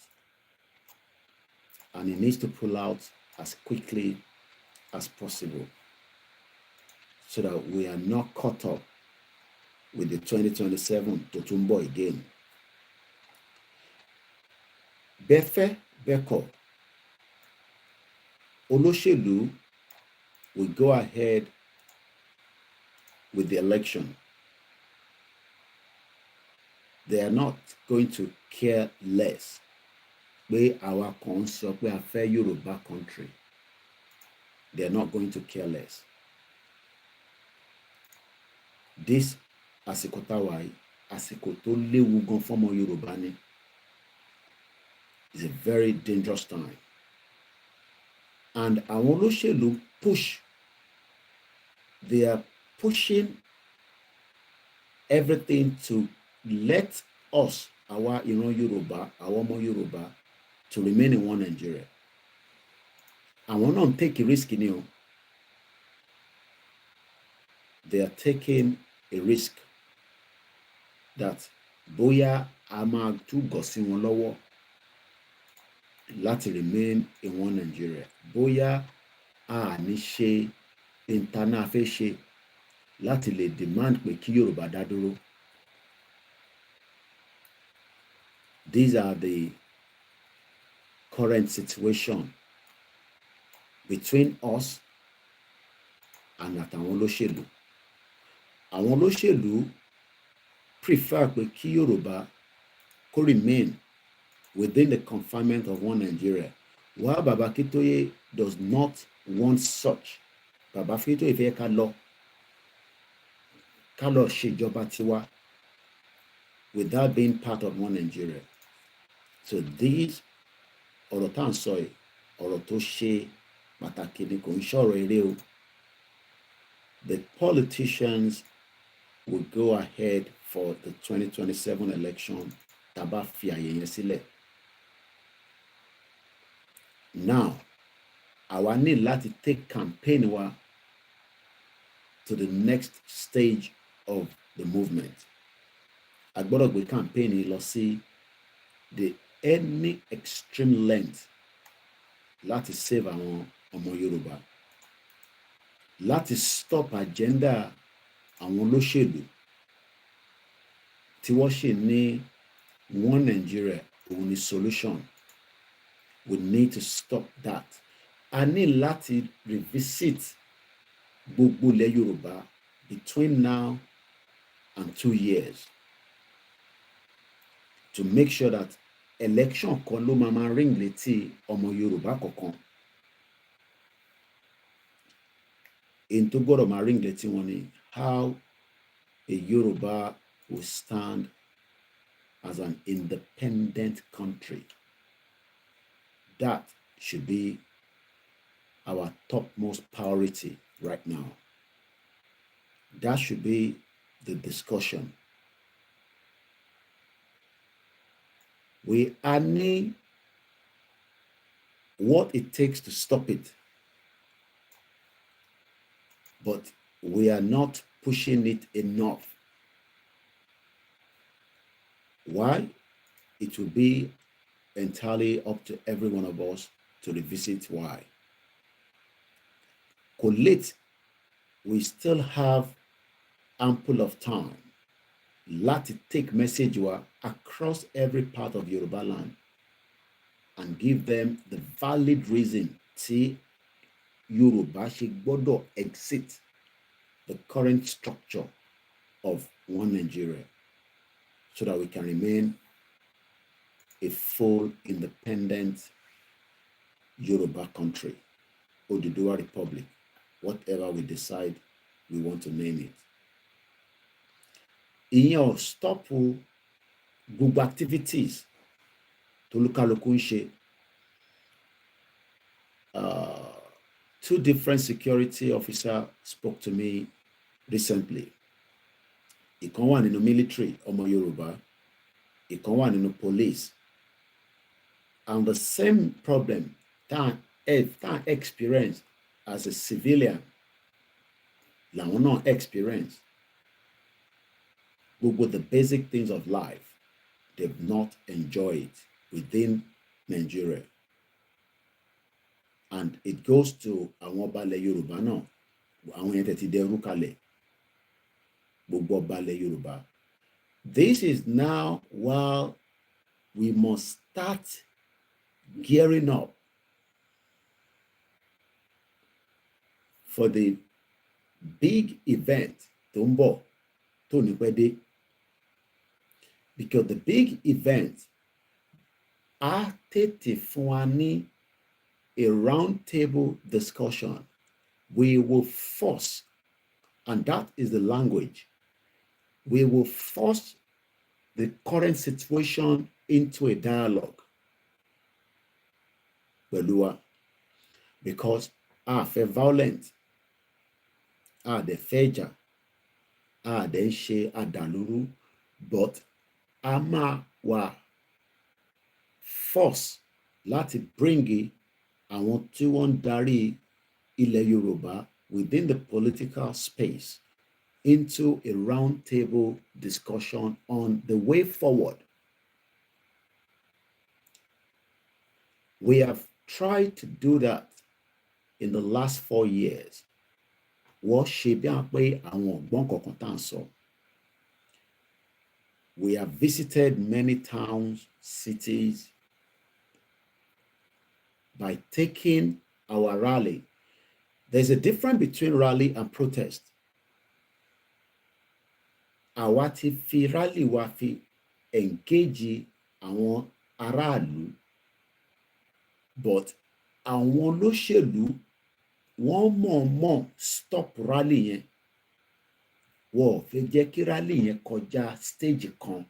Speaker 1: and he needs to pull out as quickly as possible so that we are not caught up with the 2027 Totumbo again. Bẹ́fẹ́ bẹ́kọ̀, olóṣèlú will go ahead with the election. They are not going to care less pé àwa kan sọ pé a fẹ́ Yorùbá country. They are not going to care less. This àsìkò táwa yìí, àsìkò tó léwu gan fọ́mọ Yorùbá ni. It's a very dangerous time. And àwọn olóṣèlú they are pushing everything to let us, our Yoruba, our ọmọ Yoruba, to remain in one Nigeria. Àwọn náà take a risk ni o. They are taking a risk that bóyá a máa tún gọ̀ sí wọn lọ́wọ́ láti remain in one Nigeria. Bóyá a ní ṣe ìtànà fẹ́ ṣe láti lè demand pé kí Yorùbá dá dúró. These are the current situation between us and àtàwọn olóṣèlú. Àwọn olóṣèlú prefer pé kí Yorùbá kó remain within the confinement of one Nigeria, while Baba Akintoye does not want such. Baba Akintoye fẹ́ ká lọ ṣèjọba tiwa without being part of one Nigeria. So these ọ̀rọ̀ tá à ń sọ yìí, ọ̀rọ̀ tó ṣe pàtàkì ni, kò ń ṣọ̀rọ̀ eré o. The politicians will go ahead for the 2027 election tá a bá fi àyè yẹn sílẹ̀. Now, àwa ní láti take campaign wa to the next stage of the movement. A gbọ́dọ̀ gbé campaign yìí lọ sí any extreme length láti save àwọn ọmọ Yorùbá, láti stop agenda àwọn olóṣèlú tí wọ́n ṣì ní one Nigeria òun ni solution. We need to stop that. A ní láti revisit gbogbo ilẹ̀ Yorùbá between now and 2 years to make sure that election kan ló máa ring létí ọmọ Yorùbá kọ̀ọ̀kan. In tó gbọ́dọ̀ máa ring létí wọn ni how a Yoruba will stand as an independent country. That should be our topmost priority right now. That should be the discussion. We need what it takes to stop it, but we are not pushing it enough. Why? It will be entirely up to every one of us to revisit why. Collate, we still have ample of time. Láti take message wa across every part of Yoruba land and give them the valid reason tí Yorùbá ṣe gbọ́dọ̀ exit the current structure of one Nigeria so that we can remain a full independent Yoruba country, Oduduwa Republic, whatever we decide we want to name it. Ìyẹn ò stop gbogbo activities tó lúkálukú ń ṣe. Two different security officers spoke to me recently. Ìkan wà nínú military, ọmọ Yorùbá. Ìkan wà nínú police. And the same problem that experience as a civilian, làwọn náà experience. Gbogbo the basic things of life, they've not enjoyed it within Nigeria. And it goes to àwọn ọba ilẹ̀ Yorùbá náà, àwọn yẹn tẹ̀tí dẹrú kalẹ̀, gbogbo ọba ilẹ̀ Yorùbá. This is now while we must start gearing up for the big event tó ń bọ̀ tó ní pẹ́ dé. Because the big event á tètè fún wa ní a round table discussion. We will force, and that is the language, we will force the current situation into a dialogue. Because fẹ́ violent, dẹ̀ fẹ́ jà, dẹ̀ ń ṣe àdàlúrú, but a máa wà force láti bring àwọn tí wọ́n ń darí ilẹ̀ Yorùbá within the political space into a round table discussion on the way forward. We have tried to do that in the last 4 years. Wọ́n ṣe bí wọ́n pé àwọn ọ̀gbọ́n kọ̀ọ̀kan tá à ń sọ. We have visited many towns, cities, by taking our rally. There's a difference between rally and protest. Àwa ti fi rally wa fi engage àwọn aráàlú, but àwọn olóṣèlú wọ́n mọ̀ọ́mọ̀ stop rally yẹn. Wọ́n ò fẹ́ jẹ́ kí rally yẹn kọjá stage kan,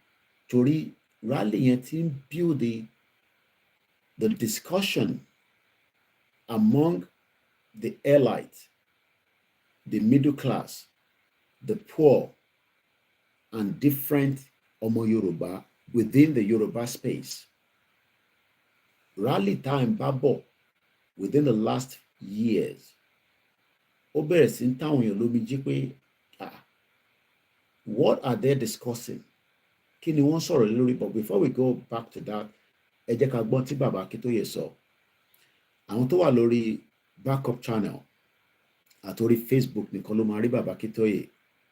Speaker 1: torí rally yẹn ti ń build the discussion among the elite, the middle class, the poor, and different ọmọ Yorùbá within the Yoruba space. Rally time babo within the last years. Ó bẹ̀rẹ̀ sí ń táwọn èèyàn lómi jí pé what are they discussing? Kí ni wọ́n sọ̀rọ̀ lórí? But before we go back to that, ẹ jẹ́ ká gbọ́ tí bàbá Akintoye sọ. Àwọn tó wà lórí backup channel àtòrí Facebook nìkan ló máa rí bàbá Akintoye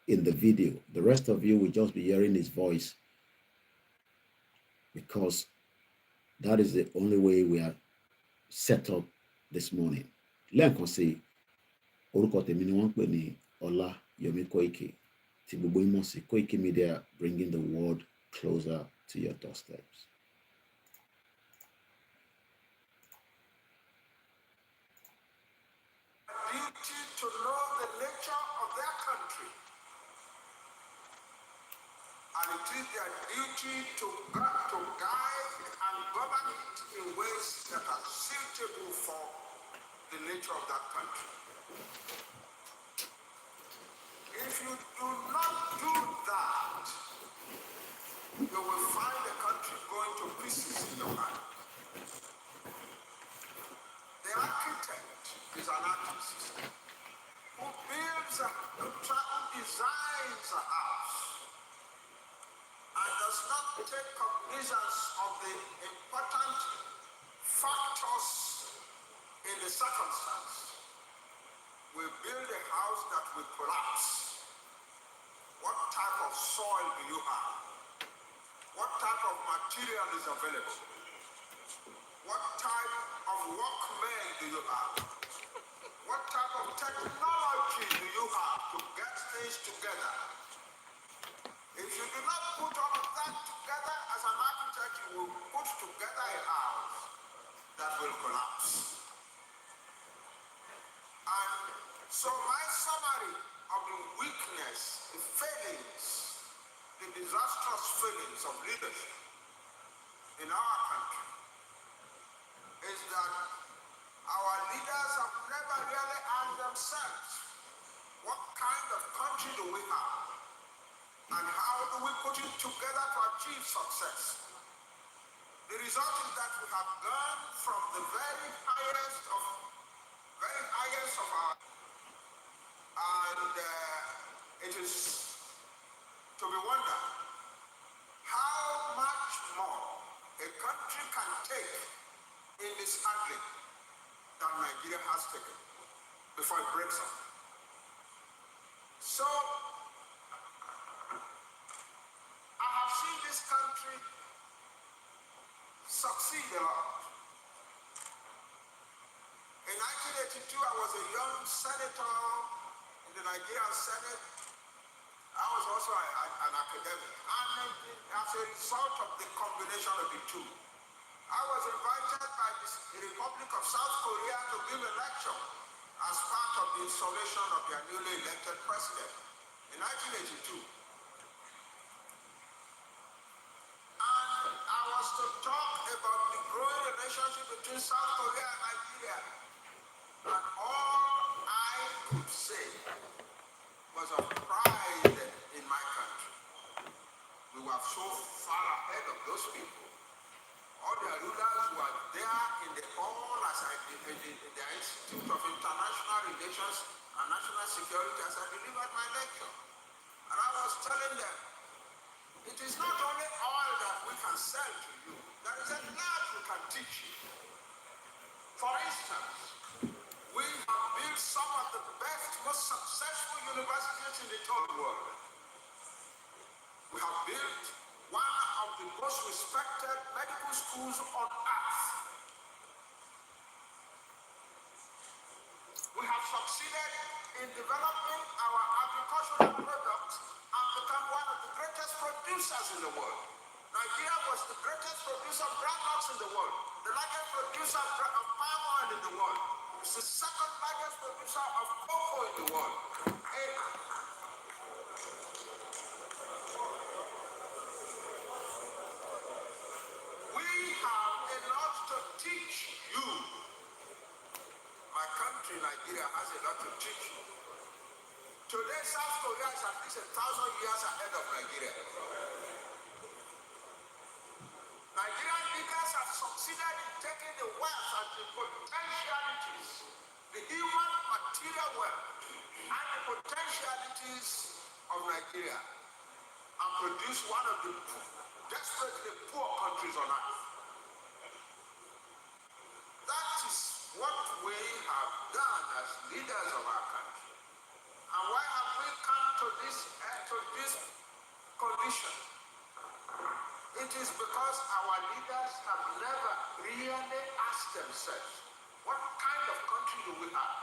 Speaker 1: in the video. The rest of you will just be hearing his voice because that is the only way we are set up this morning. Lẹ́ẹ̀kan sí, orúkọ tèmi ni wọ́n pè ní OLAYOMI KOIKI, tí gbogbo yín mọ̀ sí Koikimedia, bringing the world closer to your doorsteps.
Speaker 2: Duty to know the nature of their country, and it is their duty to guide and govern it in ways that are suitable for the nature of that country. If you do not do that, you will find the country going to pieces in your hand. The architect is an artist who builds who designs a house and does not take cognizance of the important factors in the circumstance. We build a house that will collapse. What type of soil do you have? What type of material is available? What type of workmen do you have? What type of technology do you have to get things together? If you do not put all of that together as an architect, you will put together a house that will collapse. And so my summary of the weakness, the failings, the disastrous failings of leadership in our country is that our leaders have never really asked themselves, what kind of country do we have? And how do we put it together to achieve success? The result is that we have gone from the very highest of our, and it is to be wondered how much more a country can take in this handling that Nigeria has taken before it breaks up. So I have seen this country succeed a lot. In 1982, I was a young senator in the Nigerian Senate. I was also an academic. And as a result of the combination of the two, I was invited by the Republic of South Korea to give a lecture as part of the installation of their newly elected president in 1982. And I was to talk about the growing relationship between South Korea and Nigeria. And all I could say was of pride in my country. We were so far ahead of those people. All the rulers were there in the hall as in the Institute of International Relations and National Security as I delivered my lecture. And I was telling them, it is not only oil that we can sell to you, there is a lot we can teach you. For instance, we have built some of the best, most successful universities in the whole world. We have built one of the most respected medical schools on earth. We have succeeded in developing our agricultural products and become one of the greatest producers in the world. Nigeria was the greatest producer of groundnuts in the world, the largest producer of palm oil in the world. It's the second largest producer of cocoa in the world. We have a lot to teach you. My country, Nigeria, has a lot to teach you. Today, South Korea is at least 1,000 years ahead of Nigeria. Nigerian leaders have succeeded in taking the wealth and the potentialities, the human material wealth, and the potentialities of Nigeria, and produce one of the desperately poor countries on earth. That is what we have done as leaders of our country. And why have we come to this condition? It is because our leaders have never really asked themselves, what kind of country do we have?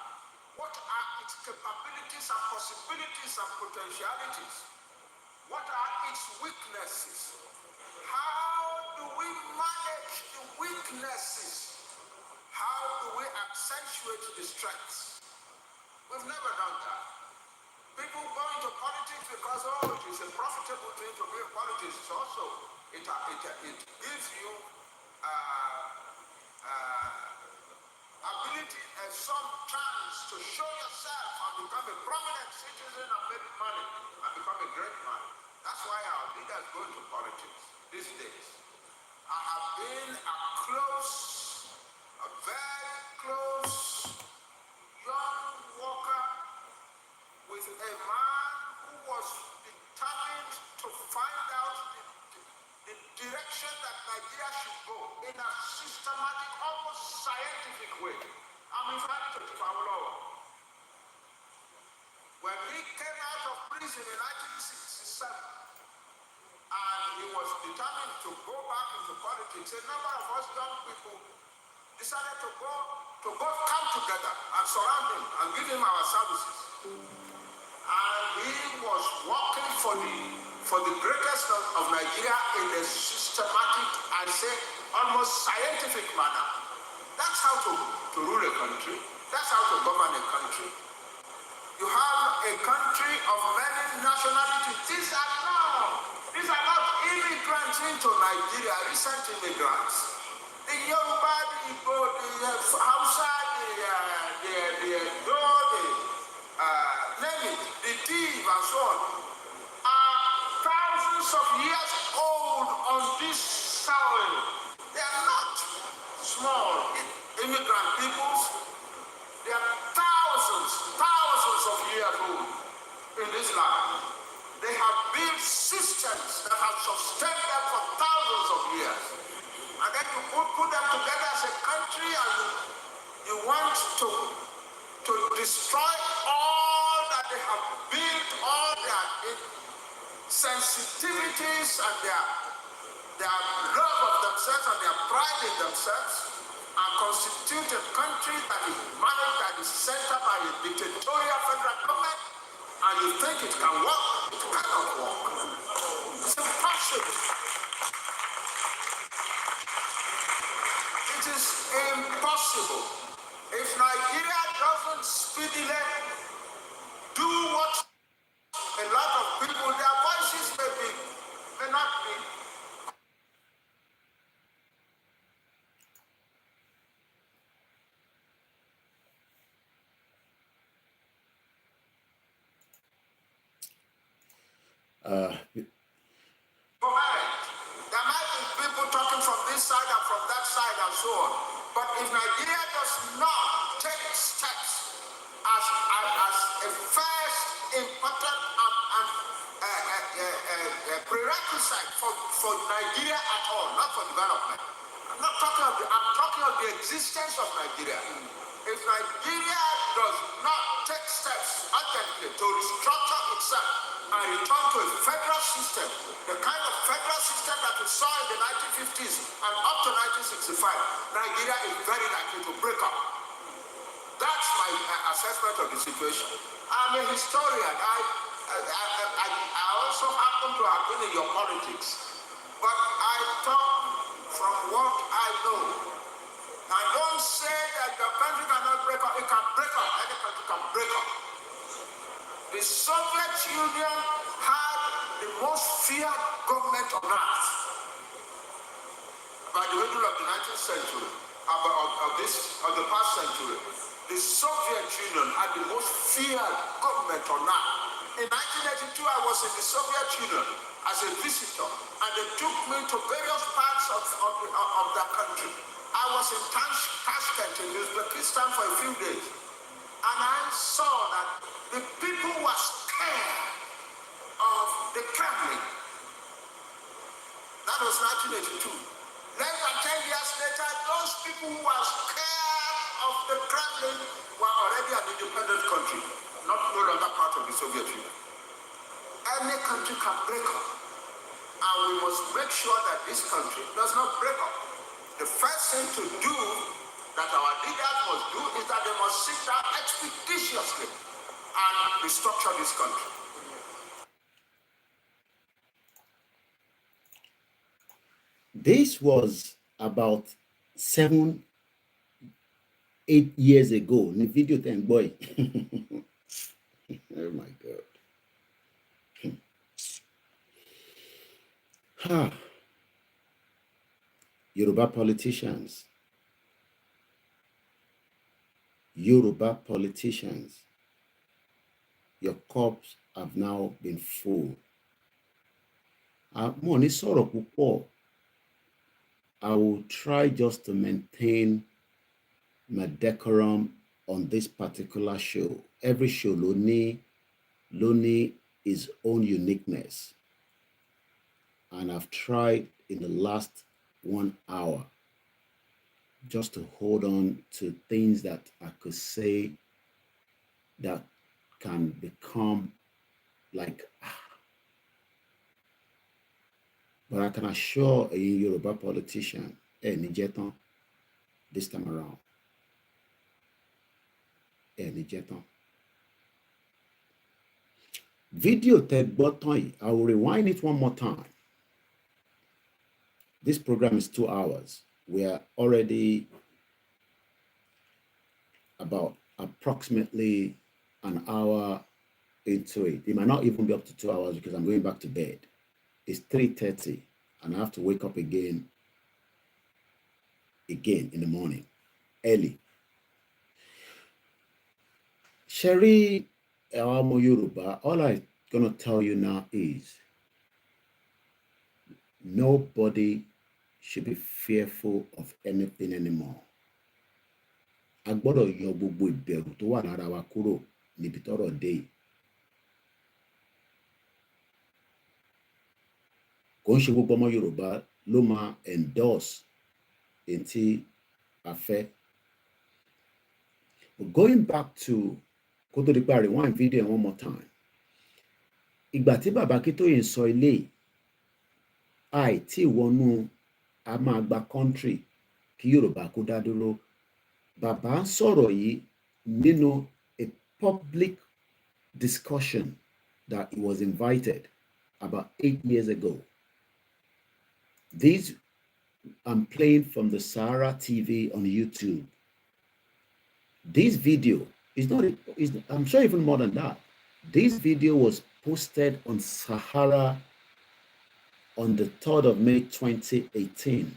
Speaker 2: What are its capabilities and possibilities and potentialities? What are its weaknesses? How do we manage the weaknesses? How do we accentuate the strengths? We've never done that. People go into politics because, it is a profitable thing to be in politics. It's also, it gives you ability and some chance to show yourself and become a prominent citizen and make money and become a great man. That's why our leaders go into politics these days. I have been a very close young worker with a man who was determined to find out the direction that Nigeria should go in a systematic, almost scientific way. I'm referring to Paulo. When he came out of prison in 1967, and he was determined to go back into politics, a number of us young people decided to both come together and surround him and give him our services. And he was working for the greatest of Nigeria in a systematic and say almost scientific manner. That's how to rule a country. That's how to govern a country. You have a country of many nationalities. These are not immigrants into Nigeria, recent immigrants. The Yoruba, the Igbo, the Hausa, the Edo, name it, the Tiv, and so on, are thousands of years old on this soil. They are not small immigrant peoples. They are thousands of years old in this land. They have built systems that have sustained them for thousands of years. And then you put them together as a country and you want to destroy all that they have built, all their sensitivities and their love of themselves and their pride in themselves, and constitute a country that is managed at the center by a dictatorial federal government, and you think it can work? It cannot work. It's impossible. It is impossible. If Nigeria doesn't speedily do what a lot of people, their voices may not be. There might be people talking from this side and from that side and so on. But if Nigeria does not take steps as a first important prerequisite for Nigeria at all, not for development. I'm talking of the existence of Nigeria. If Nigeria does not take steps urgently to restructure itself and return to a federal system, the kind of federal system that we saw in the 1950s and up to 1965, Nigeria is very likely to break up. That's my assessment of the situation. I'm a historian. I also happen to have been in your politics, but I talk from what I know. I don't say that the country cannot break up. It can break up. Any country can break up. The Soviet Union had the most feared government on earth by the middle of the 19th century, of the past century. The Soviet Union had the most feared government on earth. In 1982, I was in the Soviet Union as a visitor, and they took me to various parts of that country. I was in Tashkent in Uzbekistan for a few days, and I saw that the people were scared of the Kremlin. That was 1982. Less than 10 years later, those people who were scared of the Kremlin were already an independent country, no longer part of the Soviet Union. Any country can break up, and we must make sure that this country does not break up. The first thing to do that our leaders must do is that they must sit down expeditiously and restructure this country.
Speaker 1: This was about 7-8 years ago. The video thing, boy. Oh my God. Yoruba politicians. Your cups have now been full. Money sọ̀rọ̀ púpọ̀. I will try just to maintain my decorum on this particular show. Every show ló ní its own uniqueness. And I've tried in the last 1 hour just to hold on to things that I could say that can become like, but I can assure a Yoruba politician, ní jẹ́ tán. this time around. Ẹni jẹ́ tán. Video tẹ́ gbọ́ tán yìí, I will rewind it one more time. This program is 2 hours. We are already about approximately an hour into it. It might not even be up to 2 hours because I'm going back to bed. It's 3:30 and I have to wake up again in the morning, early. Sherry Yoruba, all I'm going to tell you now is nobody should be fearful of anything anymore. A gbọ́dọ̀ yọ gbogbo ìbẹ̀rù tó wà lára wa kúrò níbi tọ́rọ̀ dé. Kò ń ṣe gbogbo ọmọ Yorùbá ló máa endorse in tí a fẹ́. Going back to kó tó di pé rewind video one more time. Ìgbà tí bàbá Akintoye ń sọ ilé àìtí ìwọnú a máa gba country kí Yorùbá kó dá dúró. Bàbá ń sọ̀rọ̀ yìí nínú a public discussion that he was invited about 8 years ago. These I'm playing from the Sahara TV on YouTube. This video is not, I'm sure even more than that. This video was posted on Sahara on the 3rd of May 2018.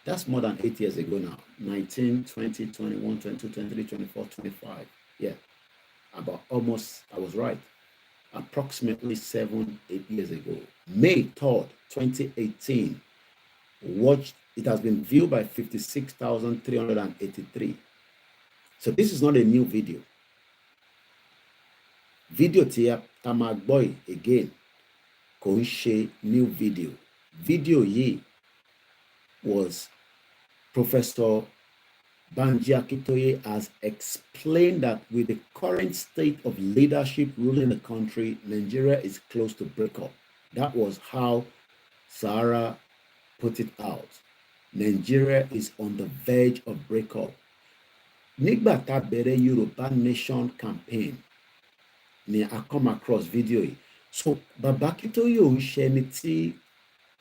Speaker 1: That's more than 8 years ago now. 19, 20, 21, 22, 23, 24, 25. Yeah, about almost, I was right, approximately 7, 8 years ago. May 3rd, 2018. It has been viewed by 56,383. So this is not a new video. Video tia Tamagboy again. Kò ń ṣe new video. Video yìí was Professor Banji Akintoye has explained that with the current state of leadership ruling the country, Nigeria is close to breakup. That was how Sahara put it out. Nigeria is on the verge of breakup. Nígbà tá bẹ̀rẹ̀ Yoruba Nation campaign ni I come across video yìí. So Baba Akintoye ò ń ṣe ẹni tí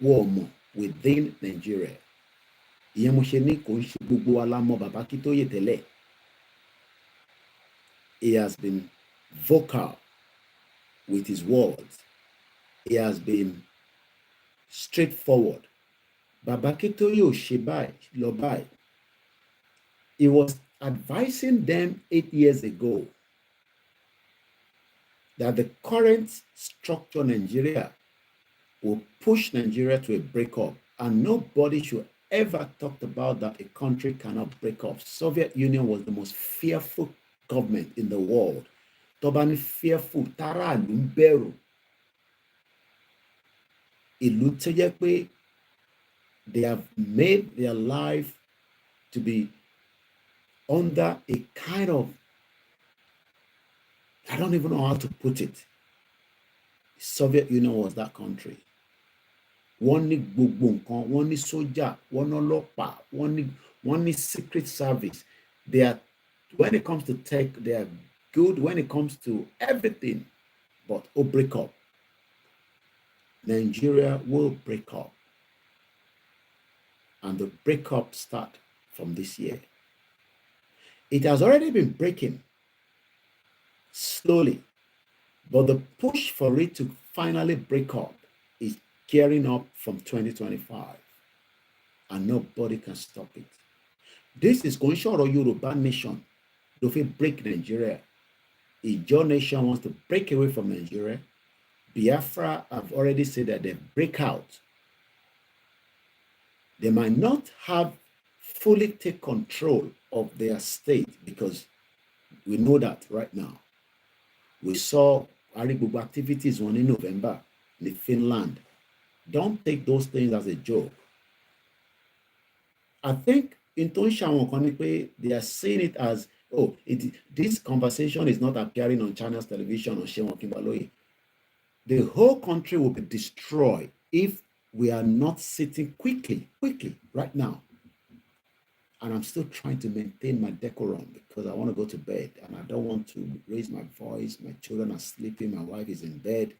Speaker 1: wọ́n mọ̀ within Nigeria. Ìyẹn mo ṣe ní kò ń ṣe gbogbo wa la mọ̀ Baba Akintoye tẹ́lẹ̀. He has been vocal with his words. He has been straightforward. Baba Akintoye ò ṣe báyìí lọ báyìí. He was advising them 8 years ago that the current structure in Nigeria will push Nigeria to a breakup, and nobody should ever talk about that a country cannot break up. Soviet Union was the most fearful government in the world. Tobani fearful, tara lumberu. Ìlú tó jẹ́ pé they have made their life to be under a kind of, I don't even know how to put it. Soviet Union was that country. Wọ́n ní gbogbo nǹkan, wọ́n ní sójà, wọ́n ní ọlọ́pàá, wọ́n ní secret service. They are, when it comes to tech, they are good when it comes to everything, but break up. Nigeria will break up. And the breakup start from this year. It has already been breaking slowly, but the push for it to finally break up is gearing up from 2025, and nobody can stop it. This is going to show a Yoruba nation. If we break Nigeria, Ijaw nation wants to break away from Nigeria. Biafra have already said that they break out. They might not have fully take control of their state, because we know that right now. We saw Arigbogbo activities on in November in Finland. Don't take those things as a joke. I think in Tonshawan, they are seeing it as, oh, this conversation is not appearing on China's television or Shewon Kimbaloyi. The whole country will be destroyed if we are not sitting quickly, right now, and I'm still trying to maintain my decorum because I want to go to bed and I don't want to raise my voice. My children are sleeping. My wife is in bed.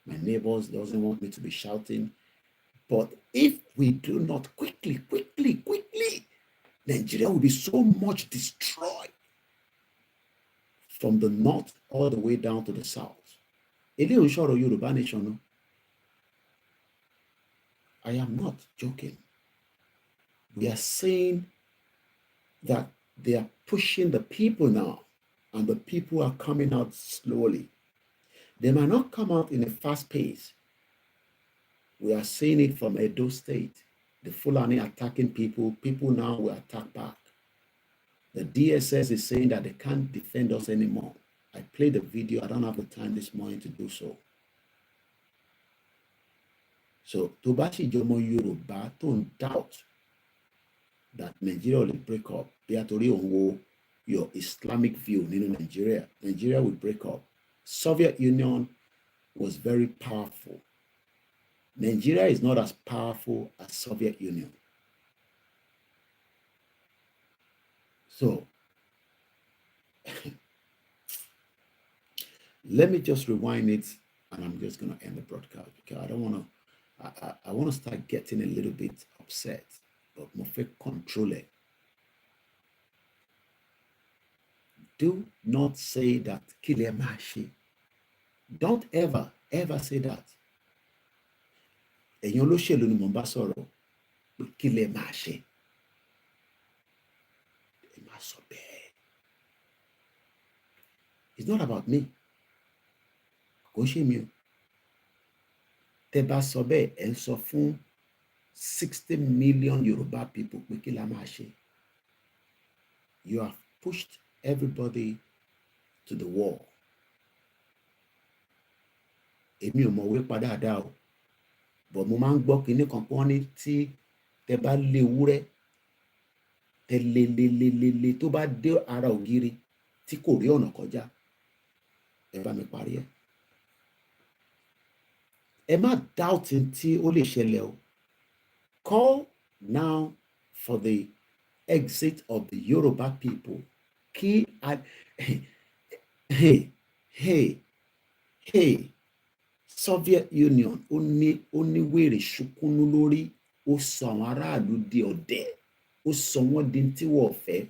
Speaker 1: My neighbors doesn't want me to be shouting. But if we do not quickly, Nigeria will be so much destroyed from the north all the way down to the south. Yoruba nation. I am not joking. We are saying that they are pushing the people now, and the people are coming out slowly. They might not come out in a fast pace. We are seeing it from Edo State. The Fulani attacking people. People now will attack back. The DSS is saying that they can't defend us anymore. I played the video. I don't have the time this morning to do so. So, Tobashi Jomo Yoruba don't doubt that Nigeria will break up. Your Islamic view in Nigeria. Nigeria will break up. Soviet Union was very powerful. Nigeria is not as powerful as Soviet Union. So, let me just rewind it, and I'm just going to end the broadcast because I don't want to, I want to start getting a little bit upset, but more control it. Do not say that Kilemashi. Don't ever say that. Èyàn olóṣèlú ni mò ń bá sọ̀rọ̀ pé kí lẹ máa ṣe. Ẹ má sọ bẹ́ẹ̀. It's not about me. Kò ṣe mi o. Tẹ́ bá sọ bẹ́ẹ̀, ẹ ń sọ fún 60 million Yoruba people pé kí la máa ṣe. You have pushed everybody to the wall. Èmi ò mọ̀wé pa dáadáa o. But mo máa ń gbọ́ kinní kan pọ́n ní tí tẹ bá lé ewúrẹ́ tẹ lé tó bá dé ara ògiri tí kò rí ọ̀nà kọjá ẹ bá mi parí ẹ̀. Ẹ má doubt tí ó lè ṣẹlẹ̀ o. Call now for the exit of the Yoruba people. Kí Soviet Union ó ní wèrè ṣùkúnú lórí, ó sọ àwọn aráàlú di ọ̀dẹ̀, ó sọ wọ́n di tí wọ́n fẹ́.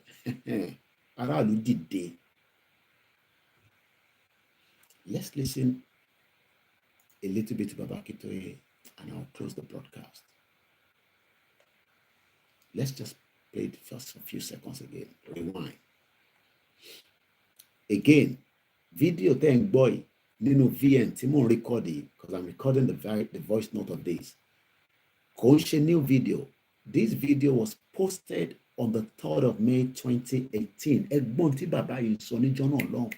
Speaker 1: Aráàlú dìde. Let's listen a little bit to Baba Akintoye and I'll close the broadcast. Let's just play it just a few seconds again. Rewind. Again, video thank boy. Nínú VN tí mò ń record yìí because I'm recording the voice note of this. Kò ń ṣe new video. This video was posted on the 3rd of May 2018. Ẹ̀gbọ́n tí bàbá yìí sọ níjọ́ náà lọ́hùn.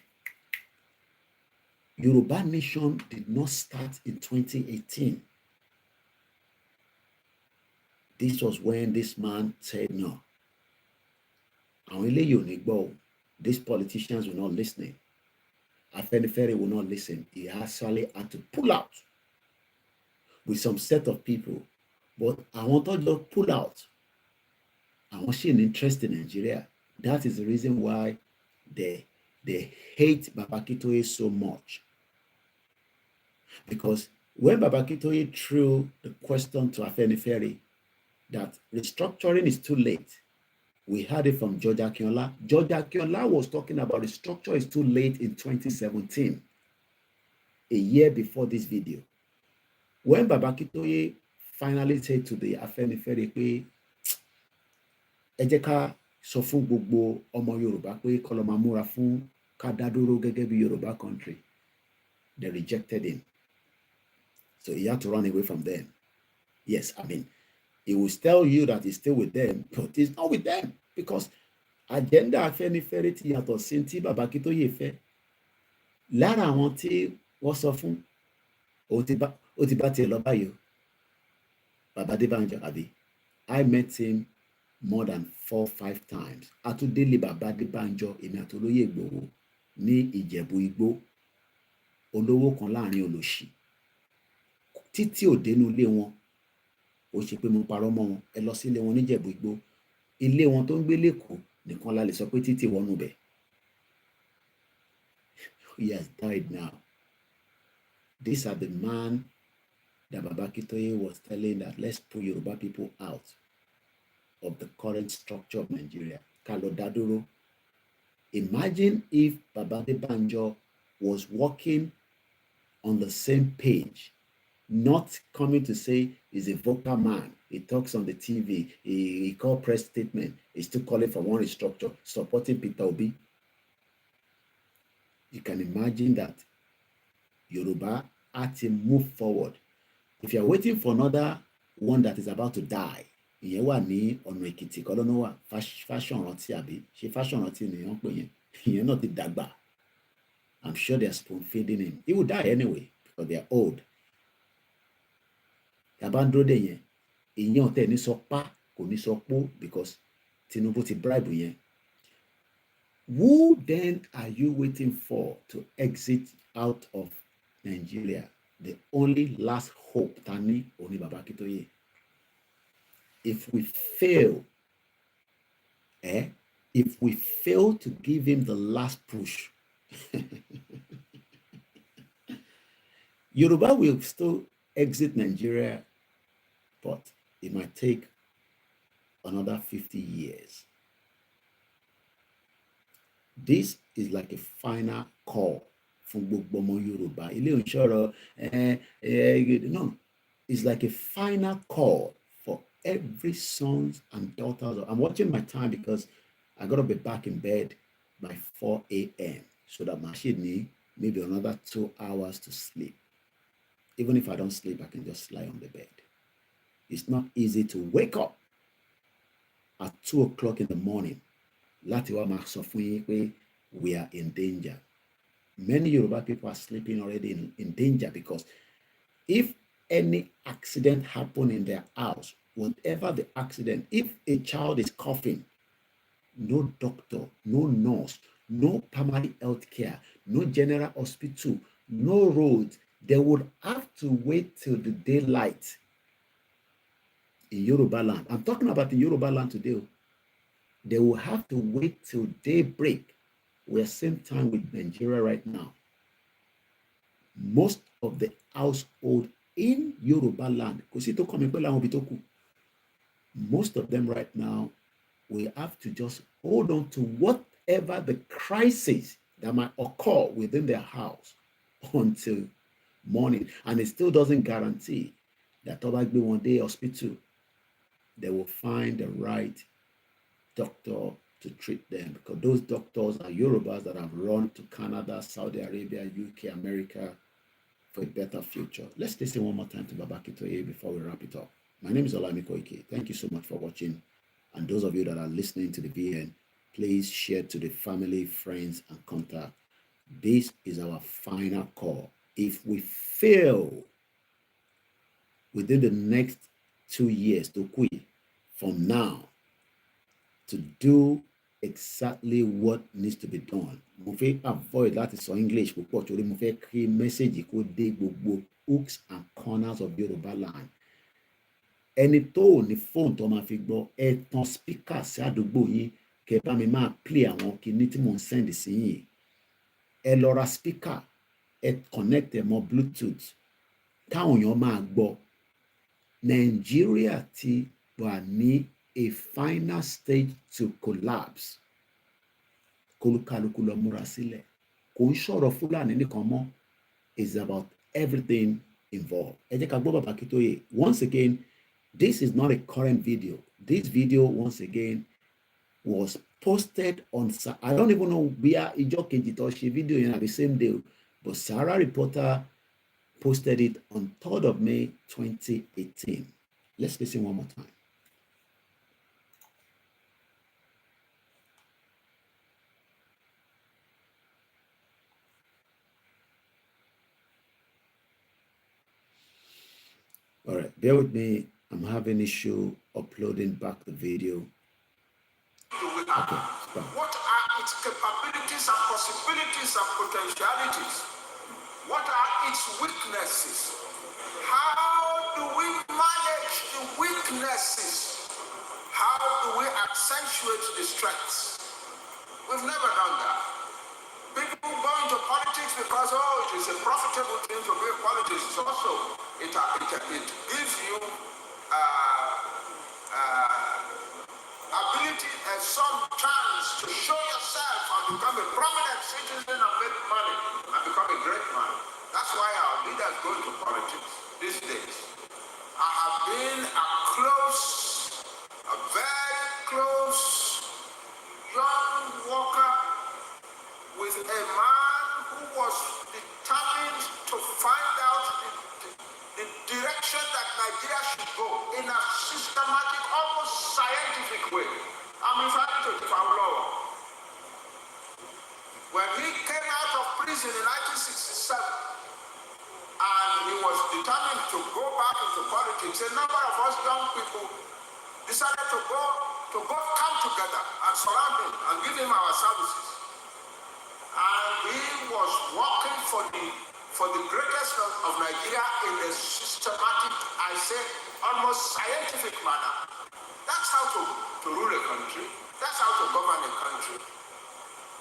Speaker 1: Yoruba nation did not start in 2018. This was when this man said no. Àwọn eléyìí ò ní gbọ́ o. These politicians were not listening. Afenifere will not listen. He actually had to pull out with some set of people. But I want to pull out. I want to see an interest in Nigeria. That is the reason why they hate Baba Akintoye so much. Because when Baba Akintoye threw the question to Afenifere that restructuring is too late, we heard it from George Akinola. George Akinola was talking about restructure is too late in 2017, a year before this video. When Baba Akintoye finally said to the Afenifere pé ẹ jẹ́ ká sọ fún gbogbo ọmọ Yorùbá pé kó lọ máa múra fún ká dá dúró gẹ́gẹ́ bí Yorùbá country, they rejected him. So he had to run away from them. Yes, I mean, he will tell you that he's still with them, but he's not with them because agenda Afenifere ti yàtọ̀ sí tí Baba Akintoye fẹ́. Lára àwọn tí wọ́n sọ fún ó ti bá tiẹ̀ lọ báyìí o. Baba Adébánjọ àbí. I met him more than 4 or 5 times. Atúndélé Baba Adébánjọ èmi àti Olóyè Ìgbòho ní Ìjẹ̀bú Igbó. Olówó kan láàrin olòṣì. Títí ò dénú ilé wọn. Ó ṣe pé mo parọ́ mọ́ wọn. Ẹ lọ sílé wọn ní Ìjẹ̀bú Igbó. ilé wọn tó ń gbé lẹ́kọ̀ọ́ nìkan la lè sọ pé títì wọnú bẹ̀. He has died now. These are the man that Baba Akintoye was telling that let's pull Yoruba people out of the current structure of Nigeria. Kalo Daduro. Imagine if Baba Banjo was walking on the same page, not coming to say he's a vocal man. He talks on the TV. He called press statement. He's still calling for one restructure, supporting Peter Obi. You can imagine that Yoruba had to move forward. If you're waiting for another one that is about to die, ìyẹn wà ní ọ̀nà Èkìtì kọ́ lọ́nà wà fashion rántí àbí ṣe fashion rántí ni wọ́n pè yẹn ìyẹn náà ti dàgbà. I'm sure they're spoon feeding him. He will die anyway because they're old. Yàbá ń dúró dè yẹn ìyẹn ọ̀tẹ̀ ní sọ pa kò ní sọ pó because Tinubu ti bribe yẹn. Who then are you waiting for to exit out of Nigeria? The only last hope, Tani, only Baba Akintoye. If we fail, if we fail to give him the last push, Yoruba will still exit Nigeria, but it might take another 50 years. This is like a final call from Gbogbo Yoruba. No, it's like a final call for every sons and daughters. I'm watching my time because I got to be back in bed by 4 a.m. so that my should need maybe another 2 hours to sleep. Even if I don't sleep, I can just lie on the bed. It's not easy to wake up at 2 o'clock in the morning. We are in danger. Many Yoruba people are sleeping already in danger because if any accident happen in their house, whatever the accident, if a child is coughing, no doctor, no nurse, no primary health care, no general hospital, no roads, they would have to wait till the daylight in Yoruba land. I'm talking about the Yoruba land today. They will have to wait till daybreak. We're same time with Nigeria right now. Most of the household in Yoruba land, most of them right now, we have to just hold on to whatever the crisis that might occur within their house until morning. And it still doesn't guarantee that Tobagbe one day hospital, they will find the right doctor to treat them, because those doctors are Yorubas that have run to Canada, Saudi Arabia, UK, America for a better future. Let's listen one more time to Baba Akintoye before we wrap it up. My name is OLAYOMI KOIKI. Thank you so much for watching. And those of you that are listening to the VN, please share to the family, friends, and contact. This is our final call. If we fail within the next 2 years to quit from now to do exactly what needs to be done. Mo fẹ́ avoid láti sọ English púpọ̀ torí mo fẹ́ kí message kó dé gbogbo hooks and corners of Yoruba land. Ẹni tó ní phone tó máa fi gbọ́ ẹ tan speaker sí àdúgbò yín kẹ́ bá mi máa play àwọn kinní tí mò ń send sí yín. Ẹ lọ ra speaker, ẹ connect ẹ mọ́ Bluetooth káwọn èèyàn máa gbọ́. Nàìjíríà ti wà ní a final stage to collapse. Kolukaluku lọ múra sílẹ̀. Kò ń sọ̀rọ̀ Fúlàní nìkan mọ́. It's about everything involved. Ẹ jẹ́ ká gbọ́ Baba Akintoye. Once again, this is not a current video. This video, once again, was posted on, I don't even know where ìjọ́ kejì tó ṣe video yẹn at the same day, but Sarah Reporter posted it on 3rd of May 2018. Let's listen one more time. All right, bear with me. I'm having issue uploading back the video. Okay,
Speaker 2: what are its capabilities and possibilities and potentialities? What are its weaknesses? How do we manage the weaknesses? How do we accentuate perpetuate the strengths. We've never done that. People go into politics because, oh, it is a profitable thing to be in politics. It's also, it gives you ability and some chance to show yourself and become a prominent citizen and make money and become a great man. That's why our leaders go into politics these days. I have been a very close young worker with a man who was determined to find out the direction that Nigeria should go in a systematic, almost scientific way. I'm referring to Paulo. When he came out of prison in 1967, and he was determined to go back into politics, a number of us young people decided to come together and surround him and give him our services. And he was working for the greatest of Nigeria in a systematic, I say, almost scientific manner. That's how to rule a country. That's how to govern a country.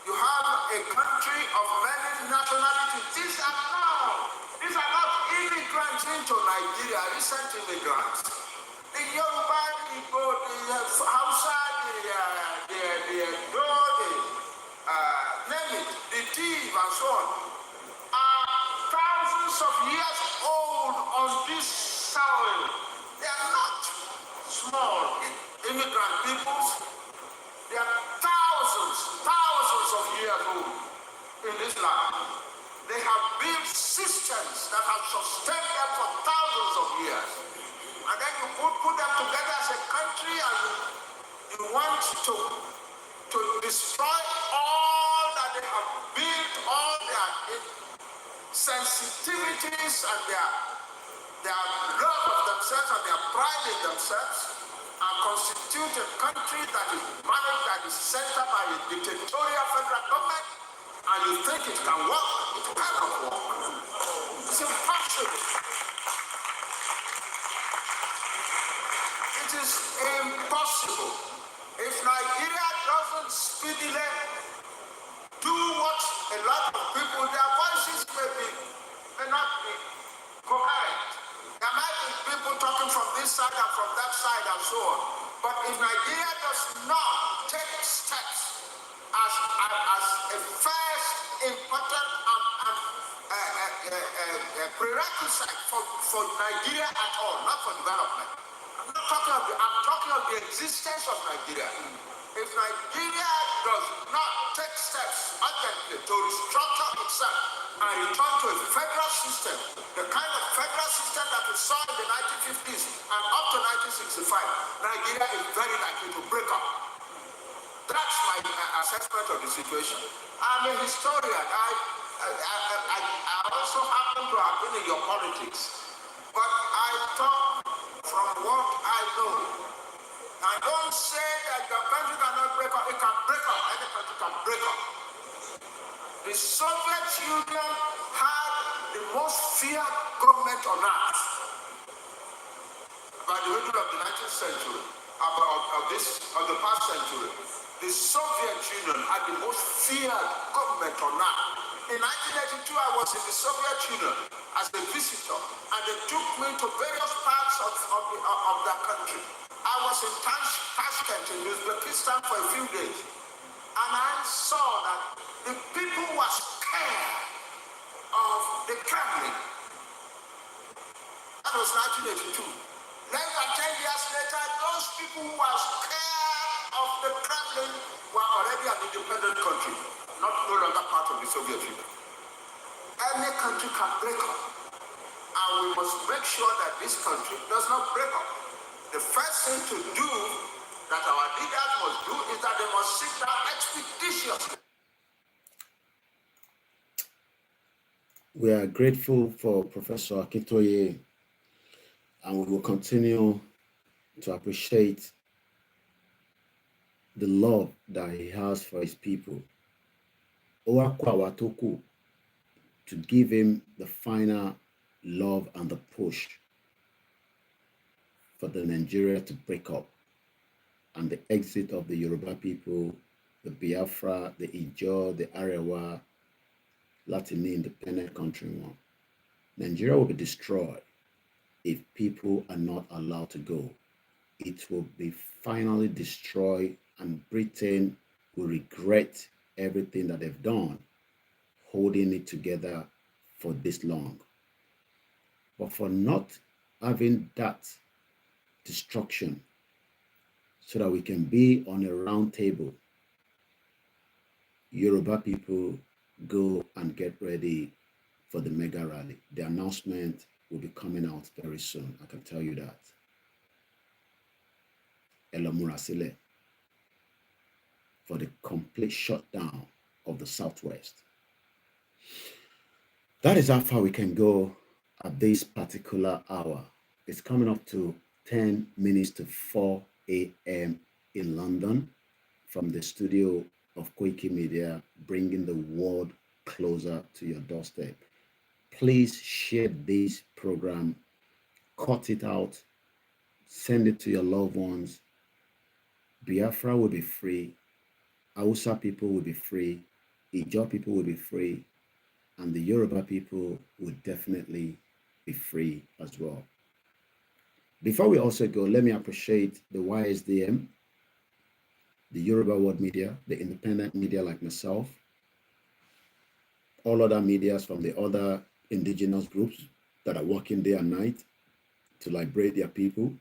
Speaker 2: You have a country of many nationalities. These are not immigrants into Nigeria, recent immigrants. The Yoruba, the Hausa, name it, the Tiv and so on, are thousands of years old on this soil. They are not small immigrant peoples. They are thousands of years old in this land. They have built systems that have sustained them for thousands of years. And then you put them together as a country and you want to destroy all that they have built, all their sensitivities and their love of themselves and their pride in themselves, and constitute a country that is managed, that is centered by a dictatorial federal government, and you think it can work? It cannot work. It's impossible. It is impossible. If Nigeria doesn't speedily do what a lot of people, their voices may not be coherent. There might be people talking from this side and from that side and so on. But if Nigeria does not take steps as a first important prerequisite for Nigeria at all, not for development. I'm talking of the existence of Nigeria. If Nigeria does not take steps urgently to restructure itself and return to a federal system, the kind of federal system that we saw in the 1950s and up to 1965, Nigeria is very likely to break up. That's my assessment of the situation. I'm a historian. I also happen to have been in your politics, but I talk from what I know. I don't say that your country cannot break up. It can break up. Any country can break up. The Soviet Union had the most feared government on earth by the middle of the 19th century, of the past century. The Soviet Union had the most feared government on earth. In 1982, I was in the Soviet Union as a visitor, and they took me to various parts of that country. I was in Tashkent in Uzbekistan for a few days, and I saw that the people were scared of the Kremlin. That was 1982. Less than 10 years later, those people who were scared of the Kremlin were already an independent country, no longer part of the Soviet Union. Any country can break up, and we must make sure that this country does not break up. The first thing to do that our leaders must do is that they must sit down expeditiously.
Speaker 1: We are grateful for Professor Akintoye, and we will continue to appreciate the love that he has for his people. To give him the final love and the push for the Nigeria to break up. and the exit of the Yoruba people, the Biafra, the Ijaw, the Arewa, Latin independent country one. Nigeria will be destroyed if people are not allowed to go. It will be finally destroyed, and Britain will regret everything that they've done, holding it together for this long. But for not having that destruction, so that we can be on a round table, Yoruba people go and get ready for the mega rally. The announcement will be coming out very soon. I can tell you that. Elamurasile for the complete shutdown of the Southwest. That is how far we can go at this particular hour. It's coming up to 10 minutes to 4 a.m. in London from the studio of Koikimedia, bringing the world closer to your doorstep. Please share this program, cut it out, send it to your loved ones. Biafra will be free. Hausa people will be free. Ijaw people will be free. And the Yoruba people will definitely be free as well. Before we also go, let me appreciate the YSDM, the Yoruba World Media, the independent media like myself, all other medias from the other indigenous groups that are working day and night to liberate their people.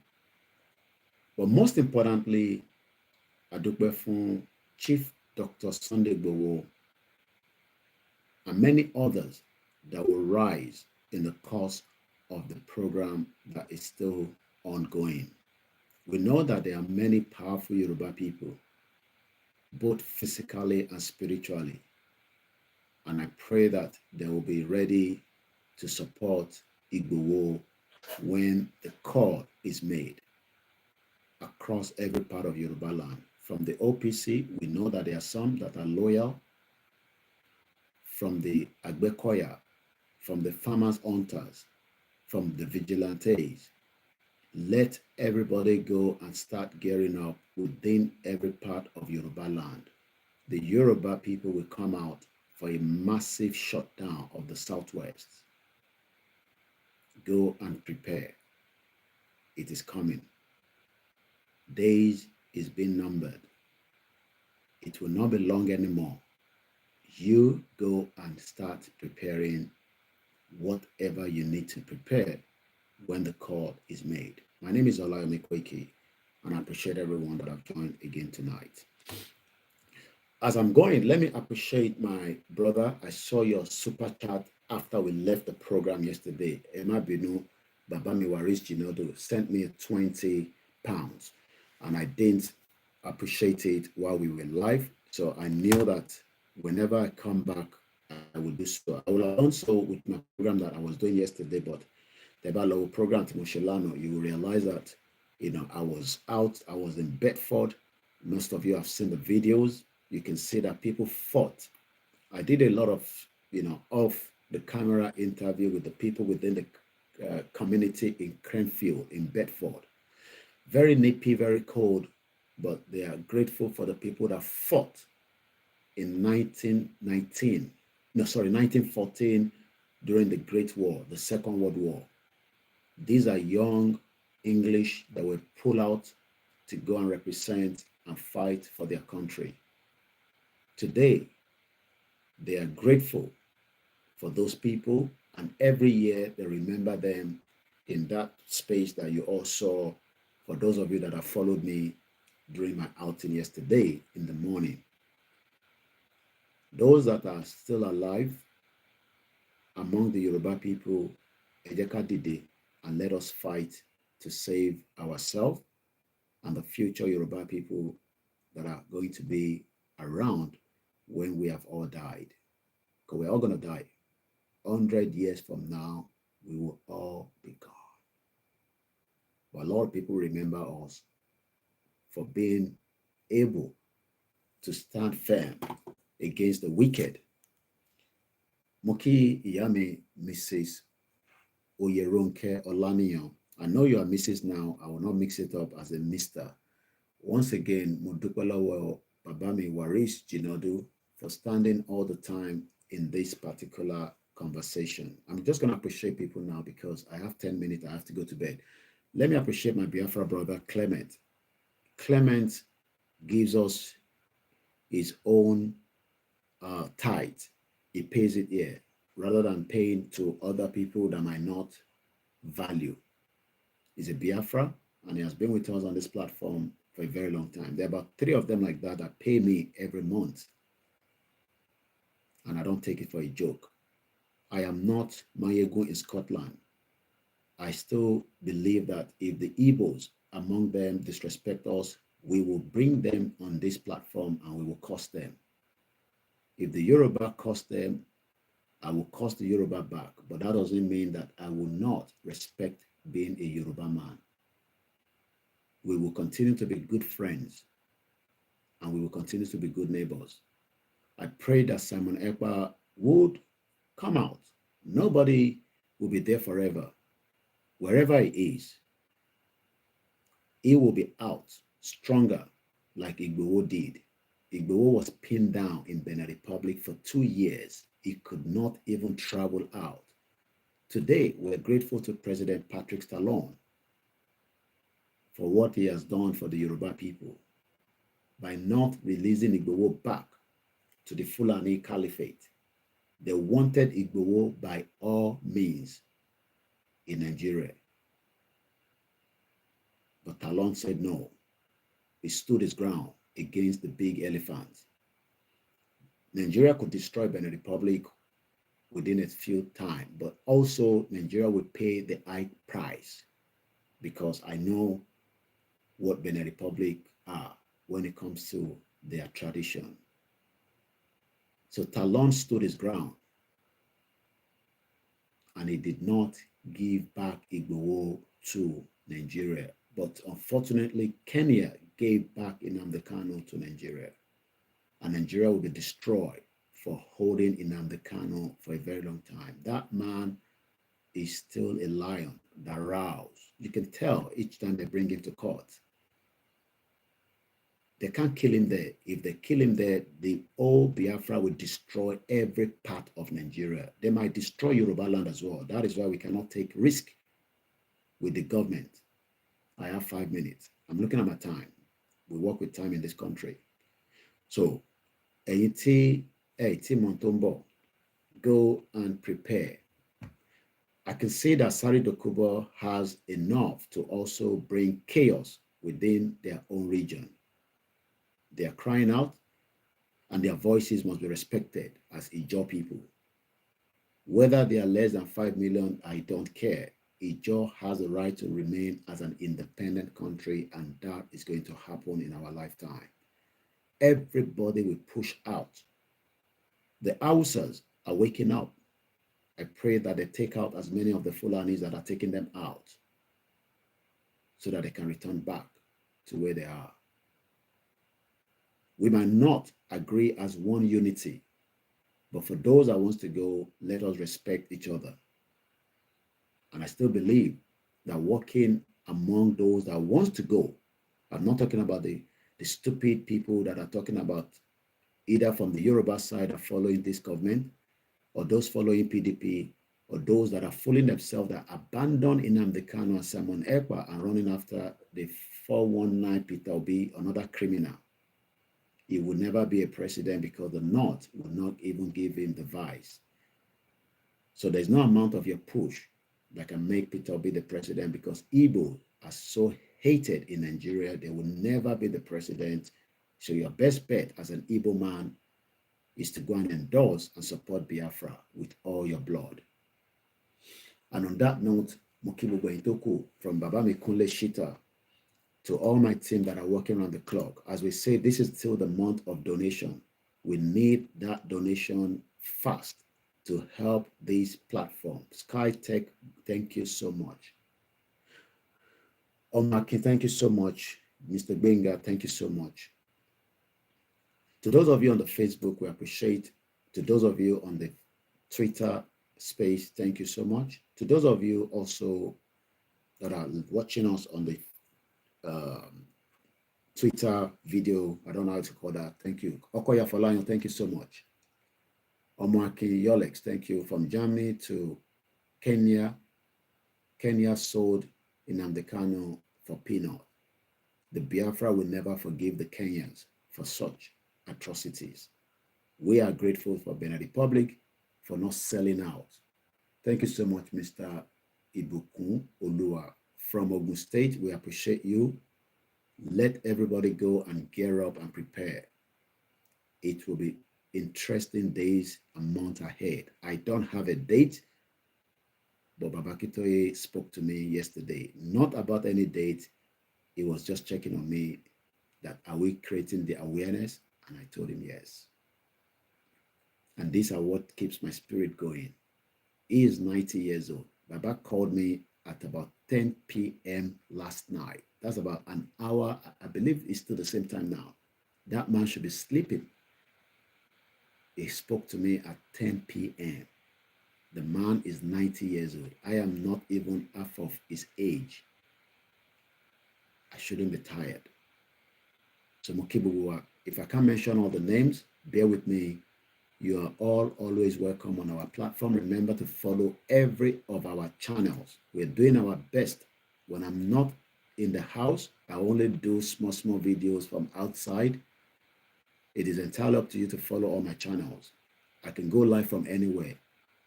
Speaker 1: But most importantly, Adukbe fún Chief Dr. Sunday Igboho and many others that will rise in the course of the program that is still ongoing. We know that there are many powerful Yoruba people, both physically and spiritually. And I pray that they will be ready to support Igboho when the call is made across every part of Yoruba land. From the OPC, we know that there are some that are loyal. From the Agbekoya, from the farmers hunters, from the vigilantes. Let everybody go and start gearing up within every part of Yoruba land. The Yoruba people will come out for a massive shutdown of the Southwest. Go and prepare. It is coming. Days is being numbered. It will not be long anymore. You go and start preparing whatever you need to prepare when the call is made. My name is OLAYOMI KOIKI, and I appreciate everyone that have joined again tonight. As I'm going, let me appreciate my brother. I saw your super chat after we left the program yesterday. Emma Binu Babami Waris Jinodo sent me 20 pounds, and I didn't appreciate it while we were live. So I knew that whenever I come back, I will do so. I will have done so with my program that I was doing yesterday, but the Balo program to Moshelano, you will realize that, I was out, I was in Bedford. Most of you have seen the videos. You can see that people fought. I did a lot of, off the camera interview with the people within the community in Cranfield, in Bedford. Very nippy, very cold, but they are grateful for the people that fought in 1914 during the Great War, the Second World War. These are young English that were pulled out to go and represent and fight for their country. Today, they are grateful for those people, and every year they remember them in that space that you all saw. For those of you that have followed me during my outing yesterday in the morning, those that are still alive among the Yoruba people, Ejeka Dide, and let us fight to save ourselves and the future Yoruba people that are going to be around when we have all died. Because we're all going to die. 100 years from now, we will all be gone. But a lot of people remember us for being able to stand firm against the wicked. Moki Iyami, Mrs. Oyeronke Olaniyan. I know you are Mrs. now. I will not mix it up as a Mr. Once again, Mudupalawo Babami Waris Jinodu for standing all the time in this particular conversation. I'm just going to appreciate people now because I have 10 minutes. I have to go to bed. Let me appreciate my Biafra brother, Clement. Clement gives us his own tithe. He pays it here rather than paying to other people that might not value. He's a Biafra and he has been with us on this platform for a very long time. There are about 3 of them like that that pay me every month. And I don't take it for a joke. I am not Mayego in Scotland. I still believe that if the Igbos among them disrespect us, we will bring them on this platform and we will cost them. If the Yoruba cost them, I will cost the Yoruba back. But that doesn't mean that I will not respect being a Yoruba man. We will continue to be good friends and we will continue to be good neighbors. I pray that Simon Ekpa would come out. Nobody will be there forever. Wherever he is, he will be out stronger like Igboho did. Igboho was pinned down in Benin Republic for 2 years. He could not even travel out. Today, we're grateful to President Patrick Talon for what he has done for the Yoruba people by not releasing Igboho back to the Fulani Caliphate. They wanted Igboho by all means in Nigeria. But Talon said no. He stood his ground against the big elephants. Nigeria could destroy Benin Republic within a few time, but also Nigeria would pay the high price because I know what Benin Republic are when it comes to their tradition. So Talon stood his ground and he did not give back Igboho to Nigeria. But unfortunately, Kenya gave back Nnamdi Kanu to Nigeria. And Nigeria will be destroyed for holding Nnamdi Kanu for a very long time. That man is still a lion that roars. You can tell each time they bring him to court. They can't kill him there. If they kill him there, the old Biafra will destroy every part of Nigeria. They might destroy Yoruba land as well. That is why we cannot take risk with the government. I have 5 minutes. I'm looking at my time. We work with time in this country. So, Eiti Montombo, go and prepare. I can see that Sari Dokubo has enough to also bring chaos within their own region. They are crying out, and their voices must be respected as Ijaw people. Whether they are less than 5 million, I don't care. Ijaw has the right to remain as an independent country, and that is going to happen in our lifetime. Everybody will push out. The Hausas are waking up. I pray that they take out as many of the Fulanis that are taking them out so that they can return back to where they are. We might not agree as one unity, but for those that wants to go, let us respect each other. And I still believe that working among those that wants to go, I'm not talking about the stupid people that are talking about either from the Yoruba side are following this government, or those following PDP, or those that are fooling themselves that abandon Nnamdi Kanu and Simon Ekpa and running after the 419 Peter Obi, another criminal. He will never be a president because the North will not even give him the vice. So there's no amount of your push that can make Peter Obi the president because Igbo are so hated in Nigeria, they will never be the president. So your best bet as an Igbo man is to go and endorse and support Biafra with all your blood. And on that note, Mokibu Gointoku from OLAYOMI Shita to all my team that are working on the clock. As we say, this is still the month of donation. We need that donation fast to help this platform. SkyTech, thank you so much. Omaki, thank you so much. Mr. Benga, thank you so much. To those of you on the Facebook, we appreciate. To those of you on the Twitter space, thank you so much. To those of you also that are watching us on the Twitter video. I don't know how to call that. Thank you. Okoya Folayan, thank you so much. Omaki Yolex, thank you. From Germany to Kenya. Kenya sold Nnamdi Kanu for peanut. The Biafra will never forgive the Kenyans for such atrocities. We are grateful for Benin Republic for not selling out. Thank you so much, Mr. Ibukun Olua from Ogun State. We appreciate you. Let everybody go and gear up and prepare. It will be interesting days and months ahead. I don't have a date, but Akintoye spoke to me yesterday, not about any date. He was just checking on me that are we creating the awareness? And I told him yes. And these are what keeps my spirit going. He is 90 years old. Baba called me at about 10 p.m. last night. That's about an hour. I believe it's still the same time now. That man should be sleeping. He spoke to me at 10 p.m. The man is 90 years old. I am not even half of his age. I shouldn't be tired. So Mokibuwa, if I can't mention all the names, bear with me. You are all always welcome on our platform. Remember to follow every of our channels. We're doing our best. When I'm not in the house, I only do small videos from outside. It is entirely up to you to follow all my channels. I can go live from anywhere.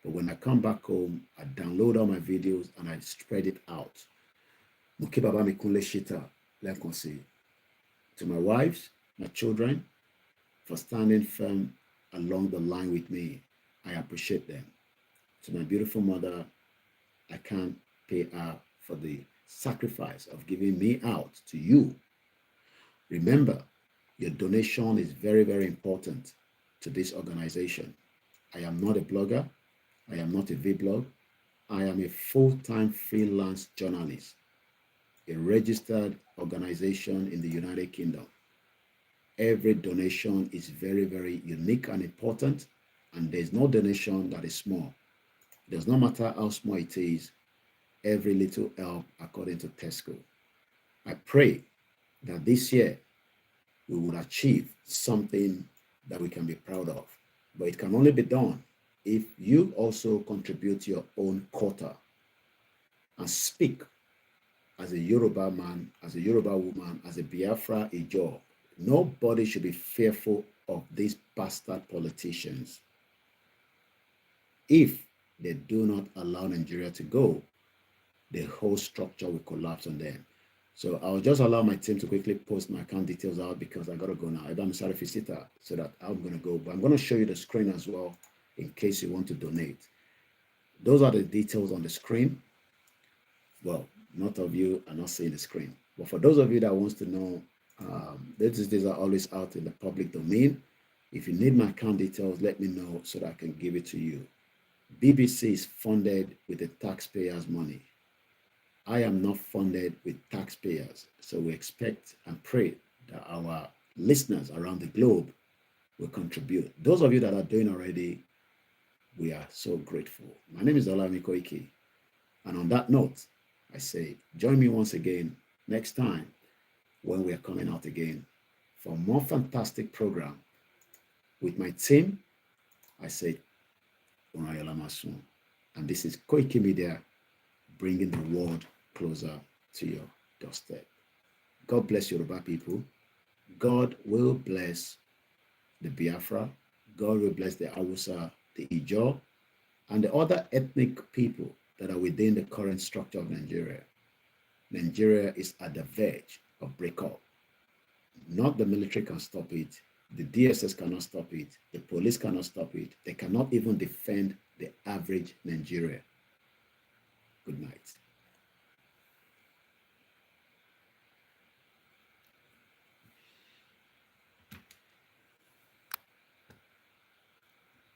Speaker 1: But when I come back home, I download all my videos and I spread it out. To my wives, my children, for standing firm along the line with me. I appreciate them. To my beautiful mother, I can't pay her for the sacrifice of giving me out to you. Remember, your donation is very, very important to this organization. I am not a blogger. I am not a vlog. I am a full-time freelance journalist, a registered organization in the United Kingdom. Every donation is very, very unique and important, and there's no donation that is small. It does not matter how small it is, every little help according to Tesco. I pray that this year we will achieve something that we can be proud of, but it can only be done if you also contribute your own quota and speak as a Yoruba man, as a Yoruba woman, as a Biafra Ijo. Nobody should be fearful of these bastard politicians. If they do not allow Nigeria to go, the whole structure will collapse on them. So I'll just allow my team to quickly post my account details out because I gotta go now. I'm sorry, Fisita, so that I'm gonna go. But I'm gonna show you the screen as well in case you want to donate. Those are the details on the screen. Well, not of you are not seeing the screen, but for those of you that wants to know, these are always out in the public domain. If you need my account details, let me know so that I can give it to you. BBC is funded with the taxpayers' money. I am not funded with taxpayers, so we expect and pray that our listeners around the globe will contribute. Those of you that are doing already, we are so grateful. My name is OLAYOMI KOIKI, and on that note, I say join me once again next time when we are coming out again for more fantastic program with my team. I say Unayolamasun, and this is Koikimedia, bringing the world closer to your doorstep. God bless Yoruba people. God will bless the Biafra. God will bless the Hausa, the Ijaw, and the other ethnic people that are within the current structure of Nigeria. Nigeria is at the verge of breakup. Not the military can stop it. The DSS cannot stop it. The police cannot stop it. They cannot even defend the average Nigerian. Good night.